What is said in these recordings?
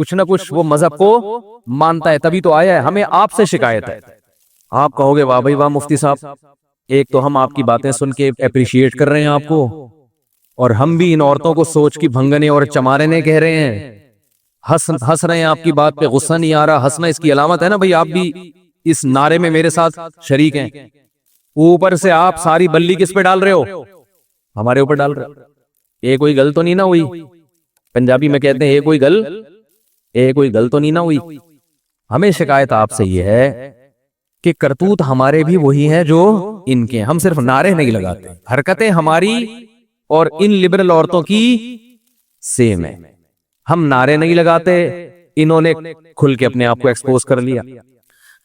کچھ نہ کچھ وہ مذہب کو مانتا ہے، تبھی تو آیا ہے. ہمیں آپ سے شکایت ہے. آپ کہو گے واہ بھائی واہ مفتی صاحب، ایک تو ہم آپ کی باتیں سن کے اپریشیٹ کر رہے ہیں آپ کو، اور ہم بھی ان عورتوں کو سوچ کی بھنگنے اور چمارنے کہہ رہے ہیں. ہنس رہے ہیں آپ کی بات پہ، غصہ نہیں آ رہا. ہنسنا اس کی علامت ہے نا بھائی، آپ بھی اس نعرے میں میرے ساتھ شریک ہیں. اوپر سے آپ ساری بلی کس پہ ڈال رہے ہو؟ ہمارے اوپر ڈال رہے ہو. یہ کوئی گل تو نہیں نہ ہوئی؟ پنجابی میں کہتے ہیں یہ کوئی گل تو نہیں نہ ہوئی. ہمیں شکایت آپ سے یہ ہے کہ کرتوت ہمارے بھی وہی ہیں جو ان کے. ہم صرف نعرے نہیں لگاتے، حرکتیں ہماری اور ان لبرل عورتوں کی سیم ہے. ہم نعرے نہیں لگاتے، انہوں نے کھل کے اپنے آپ کو ایکسپوز کر لیا.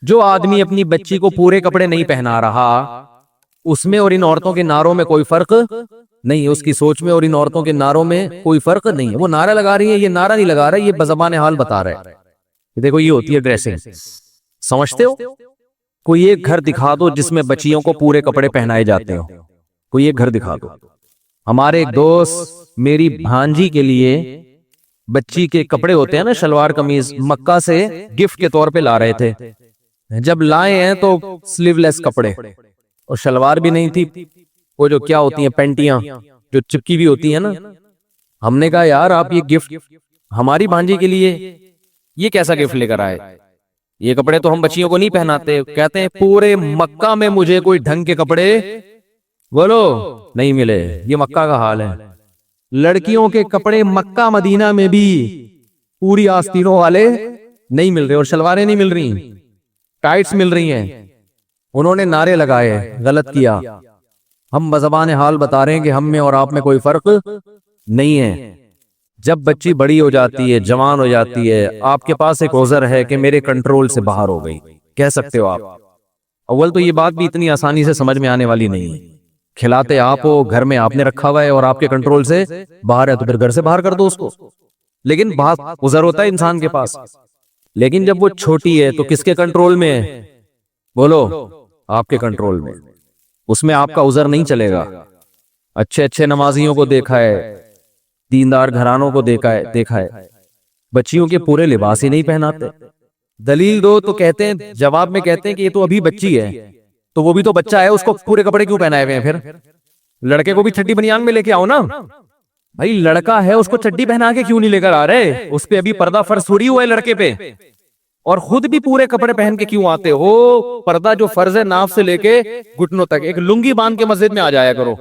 جو آدمی اپنی بچی کو پورے کپڑے نہیں پہنا رہا، اس میں اور ان عورتوں کے نعروں میں کوئی فرق نہیں. اس کی سوچ میں اور ان عورتوں کے نعروں میں کوئی فرق نہیں ہے. وہ نعرہ لگا رہی ہے، یہ نعرہ نہیں لگا رہا، یہ بزبان حال بتا رہا ہے. دیکھو یہ ہوتی ہے ڈریسنگ. سمجھتے ہو؟ کوئی ایک گھر دکھا دو جس میں بچیوں کو پورے کپڑے پہنائے جاتے ہو. کوئی ایک گھر دکھا دو. ہمارے ایک دوست میری بھانجی کے لیے بچی کے کپڑے ہوتے ہیں نا، شلوار قمیض، مکہ سے گفٹ کے طور پہ لا رہے تھے. جب لائے ہیں تو سلیو لیس کپڑے، اور شلوار بھی نہیں تھی. وہ جو کیا ہوتی ہیں پینٹیاں جو چپکی بھی ہوتی ہیں نا. ہم نے کہا یار آپ یہ گفٹ ہماری بھانجی کے لیے یہ کیسا گفٹ لے کر آئے؟ یہ کپڑے تو ہم بچیوں کو نہیں پہناتے. کہتے ہیں پورے مکہ میں مجھے کوئی ڈھنگ کے کپڑے بولو نہیں ملے. یہ مکہ کا حال ہے. لڑکیوں کے کپڑے مکہ مدینہ میں بھی پوری آستینوں والے نہیں مل رہے، اور شلواریں نہیں مل رہی، ٹائٹس مل رہی ہیں. انہوں نے نعرے لگائے، غلط کیا. ہم بزبان حال بتا رہے ہیں کہ ہم میں اور آپ میں کوئی فرق نہیں ہے. جب بچی بڑی ہو جاتی ہے، جوان ہو جاتی ہے، آپ کے پاس ایک عذر ہے کہ میرے کنٹرول سے باہر ہو گئی، کہہ سکتے ہو آپ. اول تو یہ بات بھی اتنی آسانی سے سمجھ میں آنے والی نہیں ہے. کھلاتے آپ ہو، گھر میں آپ نے رکھا ہوا ہے اور آپ کے کنٹرول سے باہر ہے، تو پھر گھر سے باہر کر دو اس کو. لیکن بات عذر ہوتا ہے انسان کے پاس. لیکن جب وہ چھوٹی ہے تو کس کے کنٹرول میں ہے؟ بولو آپ کے کنٹرول میں. اس میں آپ کا عذر نہیں چلے گا. اچھے اچھے نمازیوں کو دیکھا ہے، دیندار گھرانوں کو دیکھا ہے، بچیوں کے پورے لباس ہی نہیں پہناتے. دلیل دو تو کہتے ہیں، جواب میں کہتے ہیں کہ یہ تو ابھی بچی ہے. تو وہ بھی تو بچہ ہے، اس کو پورے کپڑے کیوں پہنائے ہوئے ہیں؟ پھر لڑکے کو بھی چڈی بنیان میں لے کے آؤ نا بھائی. لڑکا ہے، اس کو چڈی پہنا کے کیوں نہیں لے کر آ رہے؟ اس پہ ابھی پردہ فرض تھوڑی ہوا ہے لڑکے پہ. اور خود بھی پورے کپڑے پہن کے کیوں آتے ہو؟ پردہ جو فرض ہے ناف سے لے کے گھٹنوں تک، ایک لنگی باندھ کے مسجد میں آ جایا کرو.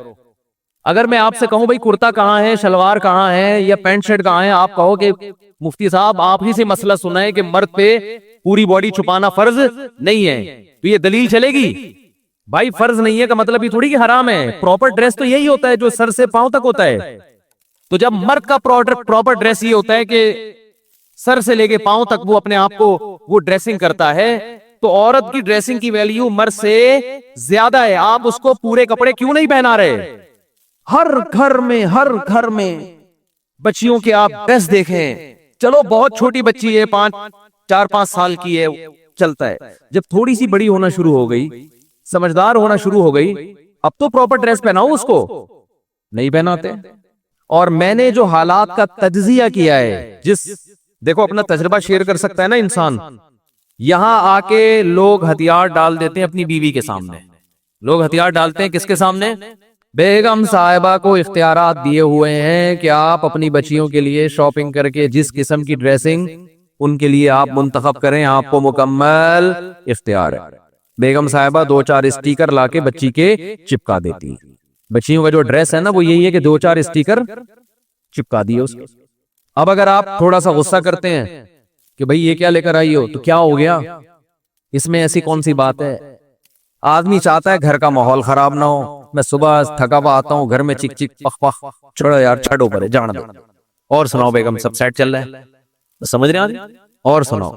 اگر میں آپ سے کہوں بھائی کرتا کہاں ہے، شلوار کہاں ہے، یا پینٹ شرٹ کہاں ہے، آپ کہو کہ مفتی صاحب آپ ہی سے مسئلہ سنا ہے کہ مرد پہ پوری باڈی چھپانا فرض نہیں ہے، تو یہ دلیل چلے گی؟ بھائی فرض نہیں ہے کا مطلب یہ تھوڑی کہ حرام ہے. پراپر ڈریس تو یہی ہوتا ہے جو سر سے پاؤں تک ہوتا ہے. تو جب مرد کا پراپر ڈریس یہ ہوتا ہے کہ سر سے لے کے پاؤں تک وہ اپنے آپ کو وہ ڈریسنگ کرتا ہے، تو عورت کی ڈریسنگ کی ویلیو مرد سے زیادہ ہے. آپ اس کو پورے کپڑے کیوں نہیں پہنا رہے؟ ہر گھر میں بچیوں کے آپ ڈریس دیکھیں. چلو بہت چھوٹی بچی ہے، 4-5 سال کی ہے، چلتا ہے. جب تھوڑی سی بڑی ہونا شروع ہو گئی، سمجھدار ہونا شروع ہو گئی، اب تو پراپر ڈریس پہناؤ اس کو. نہیں پہناتے. اور میں نے جو حالات کا تجزیہ کیا ہے، دیکھو اپنا تجربہ شیئر کر سکتا ہے نا انسان. یہاں آ کے لوگ ہتھیار ڈال دیتے ہیں اپنی بیوی کے سامنے. لوگ ہتھیار ڈالتے ہیں کس کے سامنے؟ بیگم صاحبہ کو اختیارات دیے ہوئے ہیں کہ آپ اپنی بچیوں کے لیے شاپنگ کر کے جس قسم کی ڈریسنگ ان کے لیے آپ منتخب کریں، آپ کو مکمل اختیار ہے. بیگم صاحبہ 2-4 اسٹیکر لا کے بچی کے چپکا دیتی ہیں. بچیوں کا جو ڈریس ہے نا وہ یہی ہے کہ 2-4 اسٹیکر چپکا دیے اس کے. اب اگر آپ تھوڑا سا غصہ کرتے ہیں کہ بھئی یہ کیا لے کر آئی ہو، تو کیا ہو گیا؟ اس میں ایسی کون سی بات ہے؟ آدمی چاہتا ہے گھر کا ماحول خراب نہ ہو. میں صبح تھکا ہوا آتا ہوں، گھر میں چک چک پخ پخ، چھوڑو یار چھڑو پرے جان دو. اور سناؤ بیگم سب سیٹ چل رہا ہے؟ سمجھ رہے ہیں؟ اور سناؤ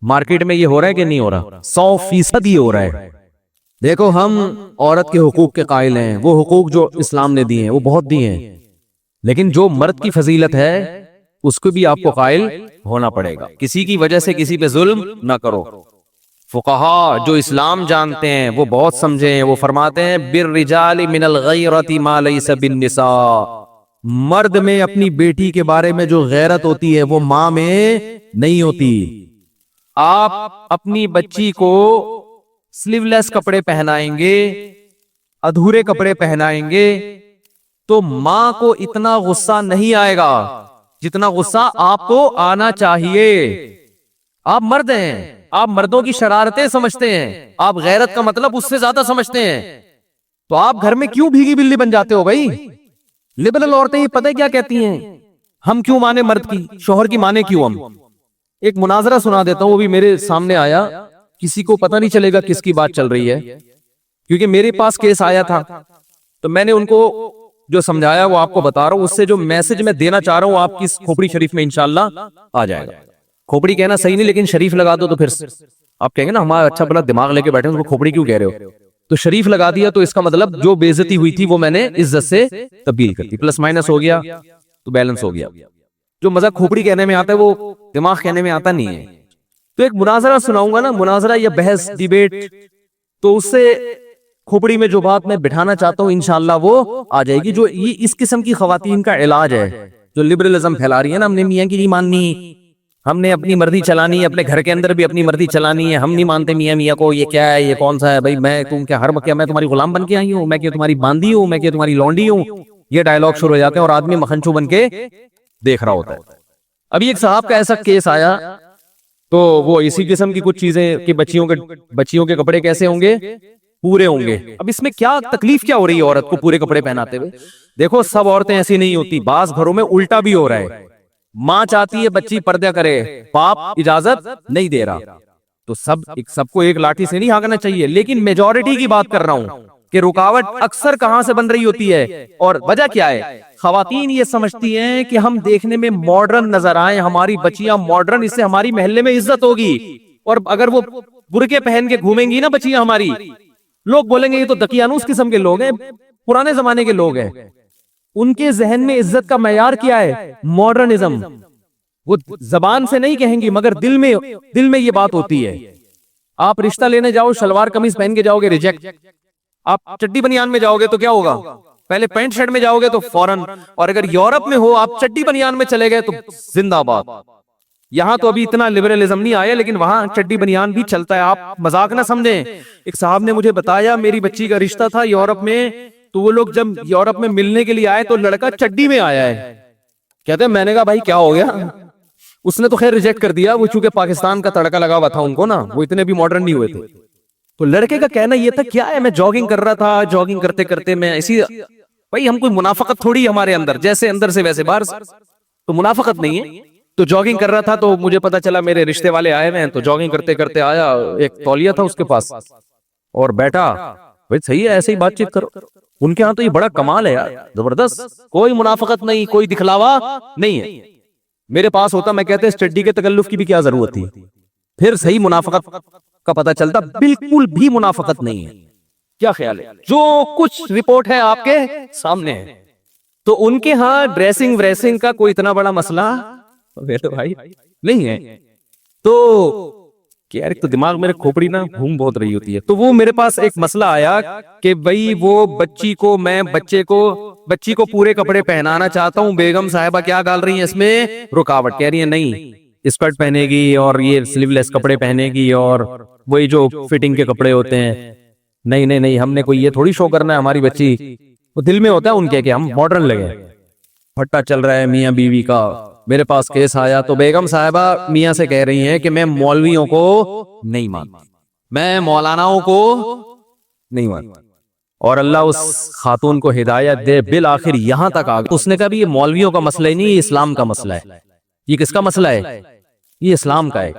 مارکیٹ میں یہ ہو رہا ہے کہ نہیں ہو رہا؟ 100% یہ ہو رہا ہے. دیکھو ہم عورت کے حقوق کے قائل ہیں، وہ حقوق جو اسلام نے دیے ہیں وہ بہت دیے ہیں، لیکن جو مرد کی فضیلت ہے اس کو بھی آپ کو قائل ہونا پڑے گا. کسی کی وجہ سے کسی پہ ظلم نہ کرو. فقہا جو اسلام جانتے ہیں وہ بہت سمجھے ہیں، وہ فرماتے ہیں بالرجال من الغیرۃ ما لیس بالنساء. مرد میں اپنی بیٹی کے بارے میں جو غیرت ہوتی ہے وہ ماں میں نہیں ہوتی. آپ اپنی بچی کو سلیو لیس کپڑے پہنائیں گے, ادھورے کپڑے پہنائیں گے, تو ماں کو اتنا غصہ نہیں آئے گا جتنا غصہ آپ کو آنا چاہیے. آپ مرد ہیں, آپ مردوں کی شرارتیں سمجھتے ہیں, آپ غیرت کا مطلب اس سے زیادہ سمجھتے ہیں, تو آپ گھر میں کیوں بھیگی بلی بن جاتے ہو بھائی؟ لبرل عورتیں یہ پتہ کیا کہتی ہیں, ہم کیوں مانے مرد کی, شوہر کی مانے کیوں ہم. ایک مناظرہ سنا دیتا ہوں, وہ بھی میرے سامنے آیا, کسی کو پتہ نہیں چلے گا کس کی بات چل رہی ہے, کیونکہ میرے پاس کیس آیا تھا, تو میں نے ان کو جو سمجھایا وہ آپ کو بتا رہا ہوں. اس سے جو میسج میں دینا چاہ رہا ہوں آپ کی کھوپڑی شریف میں انشاءاللہ آ جائے گا. کھوپڑی کہنا صحیح نہیں, لیکن شریف لگا دو تو پھر آپ کہیں گے نا ہمارا اچھا بلا دماغ لے کے بیٹھے ہیں, اس کو کھوپڑی کیوں کہہ رہے ہو. تو شریف لگا دیا تو اس کا مطلب جو بے عزتی ہوئی تھی وہ میں نے عزت سے تبدیل کر دی, پلس مائنس ہو گیا تو بیلنس ہو گیا. جو مزہ کھوپڑی کہنے میں آتا ہے وہ دماغ کہنے میں آتا نہیں ہے. تو ایک مناظرہ سناؤں گا نا, مناظرہ یا بحث ڈیبیٹ, تو اس سے کھوپڑی میں جو بات میں بٹھانا چاہتا ہوں انشاءاللہ وہ آ جائے گی. جو یہ اس قسم کی خواتین کا علاج ہے جو لبرلزم پھیلا رہی ہے نا, ہم نے میاں کی نہیں ماننی, ہم نے اپنی مرضی چلانی ہے, اپنے گھر کے اندر بھی اپنی مرضی چلانی ہے, ہم نہیں مانتے میاں کو, یہ کیا ہے, یہ کون سا ہے بھائی, میں تم کیا ہر کیا میں تمہاری غلام بن کے آئی ہوں, میں کیا تمہاری باندی ہوں, میں کیا تمہاری لونڈی ہوں. یہ ڈائلگ شروع ہو جاتے ہیں اور آدمی مکھنچو بن کے دیکھ رہا ہوتا ہے. ابھی ایک صاحب کا ایسا کیس آیا, تو وہ اسی قسم کی کچھ چیزیں کہ بچیوں کے کپڑے کیسے ہوں گے, پورے ہوں گے. اب اس میں کیا تکلیف کیا ہو رہی ہے عورت کو پورے کپڑے پہناتے ہوئے؟ دیکھو سب عورتیں ایسی نہیں ہوتی, بعض گھروں میں الٹا بھی ہو رہا ہے, ماں چاہتی ہے بچی پردہ کرے, باپ اجازت نہیں دے رہا, تو سب کو ایک لاٹھی سے نہیں ہانکنا چاہیے. لیکن میجورٹی کی بات کر رہا ہوں کہ رکاوٹ اکثر کہاں سے بن رہی ہوتی ہے اور وجہ کیا ہے. خواتین یہ سمجھتی ہیں کہ ہم دیکھنے میں ماڈرن نظر آئیں, ہماری بچیاں ماڈرن, اس سے ہماری محلے میں عزت ہوگی. اور اگر وہ برقعے پہن کے گھومیں گی نا بچیاں ہماری, لوگ بولیں گے یہ تو دقیانوس قسم کے لوگ ہیں, پرانے زمانے کے لوگ ہیں. ان کے ذہن میں عزت کا معیار کیا ہے؟ ماڈرنزم. وہ زبان سے نہیں کہیں گی مگر دل میں یہ بات ہوتی ہے. آپ رشتہ لینے جاؤ شلوار قمیض پہن کے جاؤ گے ریجیکٹ, آپ چڈی بنیان میں جاؤ گے تو کیا ہوگا, پہلے پینٹ شرٹ میں جاؤ گے تو فوراً. اور اگر یورپ میں ہو آپ چڈی بنیان میں چلے گئے تو زندہ باد. یہاں تو ابھی اتنا لبرلزم نہیں آیا, لیکن وہاں چڈی بنیان بھی چلتا ہے, آپ مذاق نہ سمجھیں. ایک صاحب نے مجھے بتایا میری بچی کا رشتہ تھا یورپ میں, تو وہ لوگ جب یورپ میں ملنے کے لیے آئے تو لڑکا چڈی میں آیا ہے. کہتے ہیں میں نے کہا بھائی کیا ہو گیا, اس نے تو خیر ریجیکٹ کر دیا, وہ چونکہ پاکستان کا تڑکا لگا ہوا تھا ان کو نا, وہ اتنے بھی ماڈرن نہیں ہوئے تھے. تو لڑکے کا کہنا یہ تھا کیا ہے, میں جاگنگ کر رہا تھا, جاگنگ کرتے کرتے میں اسی, بھائی ہم کوئی منافقت تھوڑی ہمارے اندر, جیسے اندر سے ویسے باہر سے, تو منافقت نہیں ہے. تو جاگنگ کر رہا تھا تو مجھے پتا چلا میرے رشتے والے آئے ہوئے ہیں, تو جاگنگ کرتے کرتے آیا, ایک تولیہ تھا اس کے پاس اور بیٹھا. بھائی صحیح ہے ایسے ہی بات چیت کرو. ان کے ہاں تو یہ بڑا کمال ہے یار, زبردست, کوئی منافقت نہیں, کوئی دکھلاوا نہیں ہے. میرے پاس ہوتا میں کہتے اسٹڈی کے تکلف کی بھی کیا ضرورت تھی, پھر صحیح منافقت کا پتہ چلتا. بالکل بھی منافقت نہیں ہے. کیا خیال ہے, جو کچھ رپورٹ ہے آپ کے سامنے ہے. تو ان کے ہاں ڈریسنگ وریسنگ کا کوئی اتنا بڑا مسئلہ بھائی نہیں ہے. تو یار ایک تو دماغ میرے کھوپڑی نا گھوم بہت رہی ہوتی ہے. تو وہ میرے پاس ایک مسئلہ آیا کہ بھئی وہ بچی کو پورے کپڑے پہنانا چاہتا ہوں, بیگم صاحبہ کیا ڈال رہی ہیں اس میں, رکاوٹ. کہہ رہی ہیں نہیں اسکرٹ پہنے گی اور یہ سلیو لیس کپڑے پہنے گی اور وہی جو فٹنگ کے کپڑے ہوتے ہیں. نہیں ہم نے کوئی یہ تھوڑی شو کرنا ہے ہماری بچی, وہ دل میں ہوتا ہے ان کے کہ ہم ماڈرن لگے. پھٹا چل رہا ہے میاں بیوی کا. میرے پاس کیس آیا تو بیگم صاحبہ میاں سے کہہ رہی ہیں کہ میں مولویوں کو نہیں مانتی, میں مولاناؤں کو نہیں مانتی. اور اللہ اس خاتون کو ہدایت دے, بالآخر یہاں تک آ گئی. اس نے کہا بھی یہ مولویوں کا مسئلہ ہی نہیں, یہ اسلام کا مسئلہ ہے. یہ کس کا مسئلہ ہے, یہ اسلام کا ہے.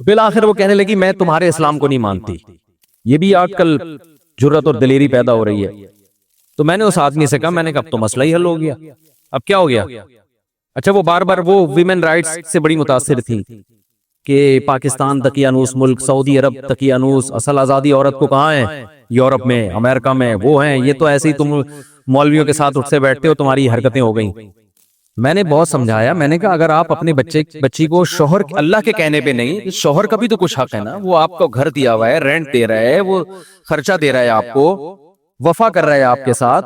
بالآخر وہ کہنے لگی میں تمہارے اسلام کو نہیں مانتی. یہ بھی آج کل جرأت اور دلیری پیدا ہو رہی ہے. تو میں نے اس آدمی سے کہا, میں نے کہا اب تو مسئلہ ہی حل ہو گیا. اب کیا ہو گیا, اچھا وہ بار بار وہ ویمن رائٹس سے بڑی متاثر تھی کہ پاکستان دقیانوس ملک, سعودی عرب دقیانوس, اصل آزادی عورت کو کہاں ہے, یورپ میں, امریکہ میں وہ ہیں. یہ تو ایسے ہی تم مولویوں کے ساتھ اٹھتے بیٹھتے ہو, تمہاری حرکتیں ہو گئیں. میں نے بہت سمجھایا, میں نے کہا اگر آپ اپنے بچی کو شوہر اللہ کے کہنے پہ نہیں, شوہر کا بھی تو کچھ حق ہے نا, وہ آپ کو گھر دیا ہوا ہے, رینٹ دے رہا ہے, وہ خرچہ دے رہا ہے آپ کو, وفا کر رہا ہے آپ کے ساتھ,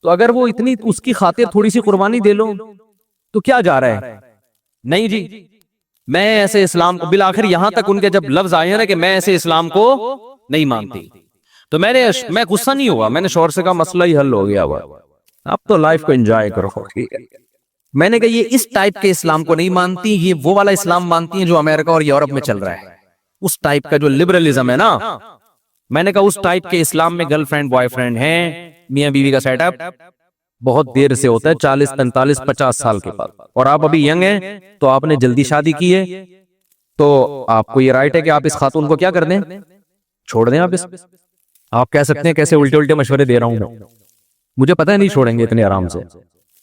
تو اگر وہ اتنی اس کی خاطر تھوڑی سی قربانی دے لو تو کیا جا رہا ہے؟ نہیں جی، میں ایسے اسلام کو، بالآخر یہاں تک ان کے جب لفظ آئے ہیں نا کہ میں ایسے اسلام کو نہیں مانتی، تو میں غصہ نہیں ہوا، میں نے شوہر سے کہا مسئلہ ہی حل ہو گیا ہوا، اب تو لائف کو انجوائے کرو، ٹھیک ہے۔ میں نے کہا یہ اس ٹائپ کے اسلام کو نہیں مانتی، یہ وہ والا اسلام مانتی ہیں جو امریکہ اور یورپ میں چل رہا ہے، اس ٹائپ کا جو لبرلزم ہے نا۔ میں نے کہا اس ٹائپ کے اسلام میں گرل فرینڈ بوائے فرینڈ ہیں، میاں بیوی کا سیٹ اپ بہت دیر سے ہوتا ہے، 40 45 50 سال کے بعد، اور آپ ابھی ینگ ہیں تو آپ نے جلدی شادی کی ہے، تو آپ کو یہ رائٹ ہے کہ آپ اس خاتون کو کیا کر دیں، چھوڑ دیں۔ آپ کہہ سکتے ہیں کیسے الٹے الٹے مشورے دے رہا ہوں میں، مجھے پتہ ہے نہیں چھوڑیں گے اتنے آرام سے۔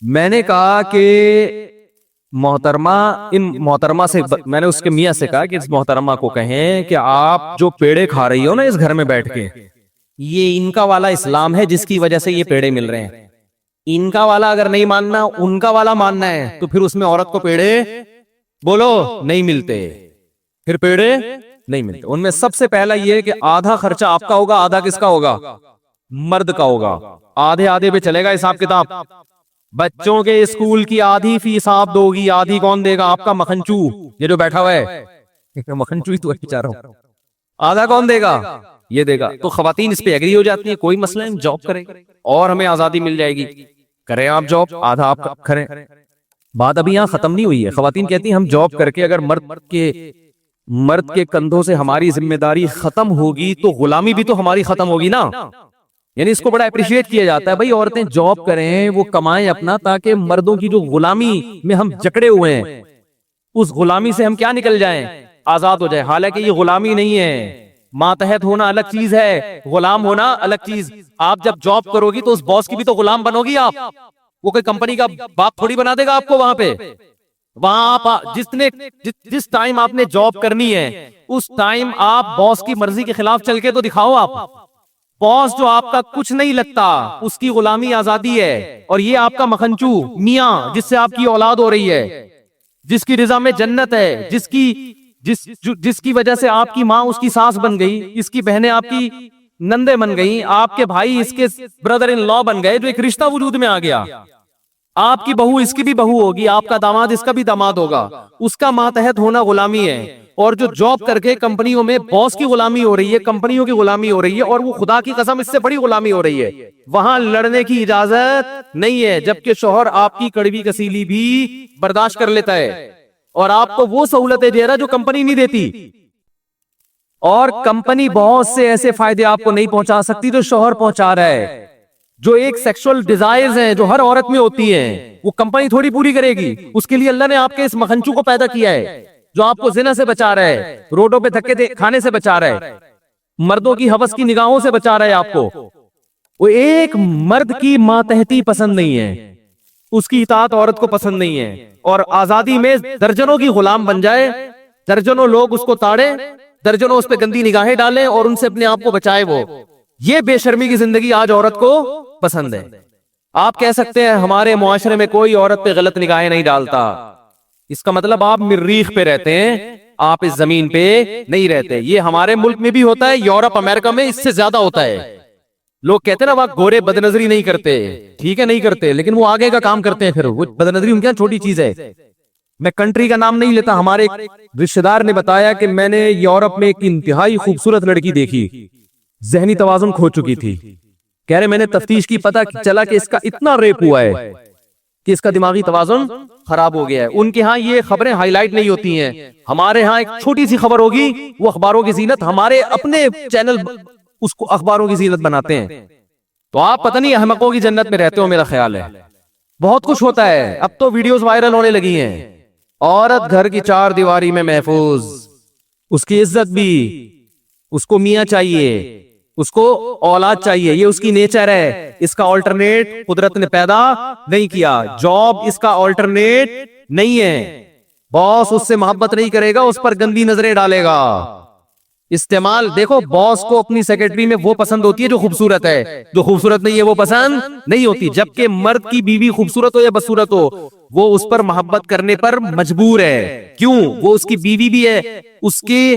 میں نے کہا کہ محترمہ سے، میں نے اس کے میاں سے کہا کہ اس محترمہ کو کہیں کہ آپ جو پیڑے کھا رہی ہو نا اس گھر میں بیٹھ کے، یہ ان کا والا اسلام ہے جس کی وجہ سے یہ پیڑے مل رہے ہیں، ان کا والا اگر نہیں ماننا، ان کا والا ماننا ہے، تو پھر اس میں عورت کو پیڑے بولو نہیں ملتے، پھر پیڑے نہیں ملتے۔ ان میں سب سے پہلا یہ ہے کہ آدھا خرچہ آپ کا ہوگا، آدھا کس کا ہوگا، مرد کا ہوگا، آدھے آدھے پہ چلے گا حساب کتاب۔ بچوں کے اسکول کی آدھی فیس آپ دو گی، آدھی کون دے گا، آپ کا مکھنچو، یہ جو بیٹھا ہوا ہے مکھنچو ہی تو ہے بیچارہ، آدھا کون دے گا، یہ دے گا۔ تو خواتین اس پہ ایگری ہو جاتی ہیں، کوئی مسئلہ نہیں، جاب کرے اور ہمیں آزادی مل جائے گی، کریں آپ جاب، آدھا آپ کریں۔ بات ابھی یہاں ختم نہیں ہوئی ہے، خواتین کہتی ہیں ہم جاب کر کے اگر مرد کے کندھوں سے ہماری ذمہ داری ختم ہوگی تو غلامی بھی تو ہماری ختم ہوگی نا۔ یعنی اس کو بڑا اپریشیٹ کیا جاتا ہے، بھائی عورتیں جاب کریں، وہ کمائیں اپنا، تاکہ مردوں کی جو غلامی میں ہم جکڑے ہوئے ہیں اس غلامی سے ہم کیا نکل جائیں، آزاد ہو جائیں۔ حالانکہ یہ غلامی نہیں ہے، ماتحت ہونا الگ چیز ہے، غلام ہونا الگ چیز۔ آپ جب جاب کرو گی تو اس باس کی بھی تو غلام بنو گی آپ، وہ کوئی کمپنی کا باپ تھوڑی بنا دے گا آپ کو وہاں پہ۔ وہاں آپ جس ٹائم آپ نے جاب کرنی ہے اس ٹائم آپ باس کی مرضی کے خلاف چل کے تو دکھاؤ۔ آپ باس جو آپ کا کچھ نہیں لگتا، اس کی غلامی آزادی ہے، اور یہ آپ کا مکھنچو میاں جس سے آپ کی اولاد ہو رہی ہے، جس کی رضا میں جنت ہے، جس کی وجہ سے آپ کی ماں اس کی ساس بن گئی، اس کی بہنیں آپ کی نندے بن گئی، آپ کے بھائی اس کے بردر ان لا بن گئے، جو ایک رشتہ وجود میں آ گیا۔ آپ کی بہو اس کی بھی بہو ہوگی، آپ کا داماد اس کا بھی داماد ہوگا، اس کا ماتحت ہونا غلامی ہے۔ اور جو جاب کر کے کمپنیوں میں باس کی غلامی ہو رہی ہے، کمپنیوں کی غلامی ہو رہی ہے، اور وہ خدا کی قسم اس سے بڑی غلامی ہو رہی ہے، وہاں لڑنے کی اجازت نہیں ہے، جبکہ شوہر آپ کی کڑوی کسیلی بھی برداشت کر لیتا ہے اور آپ کو وہ سہولتیں دے رہا جو کمپنی نہیں دیتی۔ اور کمپنی بہت سے ایسے فائدے آپ کو نہیں پہنچا سکتی جو شوہر پہنچا رہا ہے۔ جو ایک سیکشل ڈیزائرز ہیں جو ہر عورت میں ہوتی ہیں، وہ کمپنی تھوڑی پوری کرے گی، اس کے لیے اللہ نے آپ کے اس مکھنچو کو پیدا کیا ہے جو آپ کو زنا سے بچا رہا ہے، روڈوں پہ دھکے کھانے سے بچا رہا ہے، مردوں کی ہوس کی نگاہوں سے بچا رہا ہے آپ کو۔ وہ ایک مرد کی ماتحتی پسند نہیں ہے، اس کی اطاعت عورت کو پسند نہیں ہے، اور آزادی میں درجنوں کی غلام بن جائے، درجنوں لوگ اس کو تاڑے، درجنوں اس پہ گندی نگاہیں ڈالیں اور ان سے اپنے آپ کو بچائے۔ وہ یہ بے شرمی کی زندگی آج عورت کو پسند ہے۔ آپ کہہ سکتے ہیں ہمارے معاشرے میں کوئی عورت پہ غلط نگاہیں نہیں ڈالتا، اس کا مطلب آپ مریخ پہ رہتے ہیں، آپ اس زمین پہ نہیں رہتے۔ یہ ہمارے ملک میں بھی ہوتا ہے، یورپ امریکہ میں اس سے زیادہ ہوتا ہے۔ لوگ کہتے ہیں نا وہ گورے بدنظری نہیں کرتے، ٹھیک ہے نہیں کرتے، لیکن وہ آگے کا کام کرتے ہیں، پھر وہ بدنظری ان کے یہاں چھوٹی چیز ہے۔ میں کنٹری کا نام نہیں لیتا، ہمارے ایک رشتہ دار نے بتایا کہ میں نے یورپ میں ایک انتہائی خوبصورت لڑکی دیکھی، ذہنی توازن کھو چکی تھی، کہہ رہے میں نے تفتیش کی، پتہ چلا کہ اس کا اتنا ریپ ہوا ہے کہ اس کا دماغی توازن خراب ہو گیا ہے۔ ان کے ہاں یہ خبریں ہائی لائٹ نہیں ہوتی ہیں، ہمارے ہاں ایک چھوٹی سی خبر ہوگی وہ اخباروں کی زینت، ہمارے اپنے چینل اس کو اخباروں کی زینت بناتے ہیں۔ تو آپ پتہ نہیں احمقوں کی جنت میں رہتے ہو، میرا خیال ہے۔ بہت کچھ ہوتا ہے، اب تو ویڈیوز وائرل ہونے لگی ہیں، عورت گھر کی چار دیواری میں محفوظ، اس کی عزت بھی، اس کو میاں چاہیے، اس کو اولاد چاہیے، یہ اس کی نیچر ہے، اس کا آلٹرنیٹ قدرت نے پیدا نہیں کیا۔ جاب اس کا آلٹرنیٹ نہیں ہے، باس اس سے محبت نہیں کرے گا، اس پر گندی نظریں ڈالے گا۔ استعمال دیکھو، باس کو اپنی سیکرٹری میں وہ پسند ہوتی ہے جو خوبصورت ہے، جو خوبصورت نہیں ہے وہ پسند نہیں ہوتی، جبکہ مرد کی بیوی خوبصورت ہو یا بدصورت ہو وہ اس پر محبت کرنے پر مجبور ہے۔ کیوں؟ وہ اس کی بیوی بھی ہے، اس کے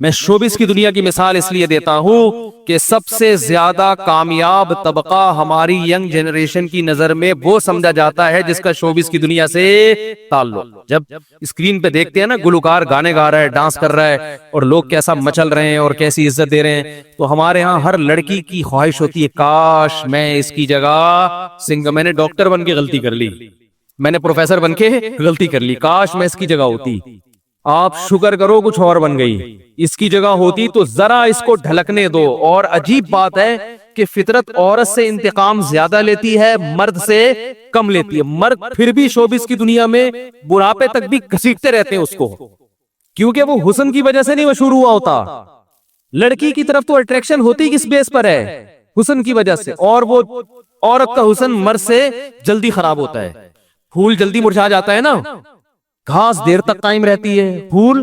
میں شوبز کی دنیا کی مثال اس لیے دیتا ہوں کہ سب سے زیادہ کامیاب طبقہ ہماری ینگ جنریشن کی نظر میں وہ سمجھا جاتا ہے جس کا شوبز کی دنیا سے تعلق. جب اسکرین پہ دیکھتے ہیں نا گلوکار گانے گا رہا ہے، ڈانس کر رہا ہے اور لوگ کیسا مچل رہے ہیں اور کیسی عزت دے رہے ہیں، تو ہمارے ہاں ہر لڑکی کی خواہش ہوتی ہے کاش میں اس کی جگہ میں نے ڈاکٹر بن کے غلطی کر لی، میں نے پروفیسر بن کے غلطی کر لی، کاش میں اس کی جگہ ہوتی. آپ شکر کرو کچھ اور بن گئی، اس کی جگہ ہوتی تو ذرا اس کو ڈھلکنے دو. اور عجیب بات ہے کہ فطرت عورت سے انتقام زیادہ لیتی ہے، مرد سے کم لیتی ہے. مرد پھر بھی شوبز کی دنیا میں بڑھاپے تک بھی گھسیٹتے رہتے ہیں اس کو، کیونکہ وہ حسن کی وجہ سے نہیں مشہور ہوا ہوتا. لڑکی کی طرف تو اٹریکشن ہوتی کس بیس پر ہے؟ حسن کی وجہ سے. اور وہ عورت کا حسن مرد سے جلدی خراب ہوتا ہے. پھول جلدی مرجھا جاتا ہے نا، گھاس دیر تک قائم رہتی ہے، پھول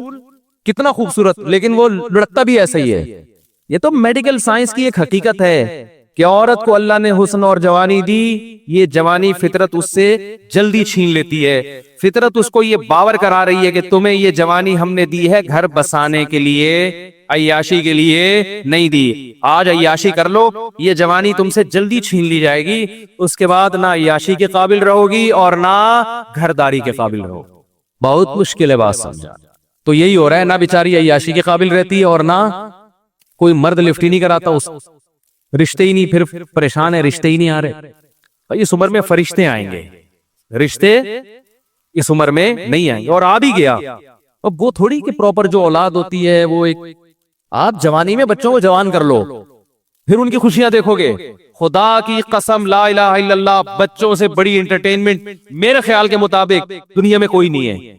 کتنا خوبصورت لیکن وہ لڑکتا بھی ایسا ہی ہے. یہ تو میڈیکل سائنس کی ایک حقیقت ہے کہ عورت کو اللہ نے حسن اور جوانی دی، یہ جوانی فطرت اس سے جلدی چھین لیتی ہے. فطرت اس کو یہ باور کرا رہی ہے کہ تمہیں یہ جوانی ہم نے دی ہے گھر بسانے کے لیے، عیاشی کے لیے نہیں دی. آج عیاشی کر لو، یہ جوانی تم سے جلدی چھین لی جائے گی، اس کے بعد نہ عیاشی کے قابل رہو گی اور نہ گھرداری کے قابل رہو. بہت مشکل ہے بات سمجھا. تو یہی ہو رہا ہے، نہ بیچاری عیاشی کے قابل رہتی ہے اور نہ کوئی مرد لفٹ ہی نہیں کراتا، اس رشتے ہی نہیں، پھر پریشان ہے رشتے ہی نہیں آ رہے. اس عمر میں فرشتے آئیں گے، رشتے اس عمر میں نہیں آئیں گے. اور آ بھی گیا، اب وہ تھوڑی کہ پراپر جو اولاد ہوتی ہے وہ ایک، آپ جوانی میں بچوں کو جوان کر لو پھر ان کی خوشیاں دیکھو گے. خدا کی قسم لا الہ الا اللہ، بچوں سے بڑی انٹرٹینمنٹ میرے خیال کے مطابق دنیا میں کوئی نہیں ہے.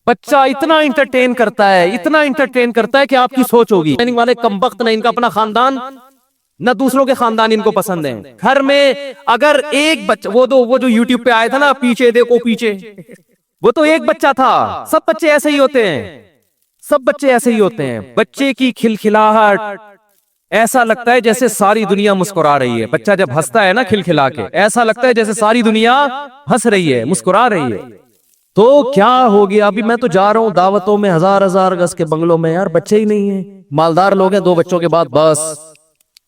بچہ اتنا انٹرٹین کرتا ہے، اتنا انٹرٹین کرتا ہے کہ آپ کی سوچ ہوگی والے کمبخت نہ ان کا اپنا خاندان نہ دوسروں کے خاندان ان کو پسند ہیں. گھر میں اگر ایک بچہ، وہ جو یوٹیوب پہ آیا تھا نا پیچھے دیکھو پیچھے، وہ تو ایک بچہ تھا. سب بچے ایسے ہی ہوتے ہیں، سب بچے ایسے ہی ہوتے ہیں. بچے کی کھلکھلاہٹ ایسا لگتا ہے جیسے ساری دنیا مسکرا رہی ہے. بچہ جب ہنستا ہے نا کھلکھلا کے، ایسا لگتا ہے جیسے ساری دنیا ہنس رہی ہے، مسکرا رہی ہے. تو کیا ہو گیا؟ ابھی میں تو جا رہا ہوں دعوتوں میں، ہزار ہزار گز کے بنگلوں میں، یار بچے ہی نہیں ہیں. مالدار لوگ ہیں، 2 بچوں کے بعد بس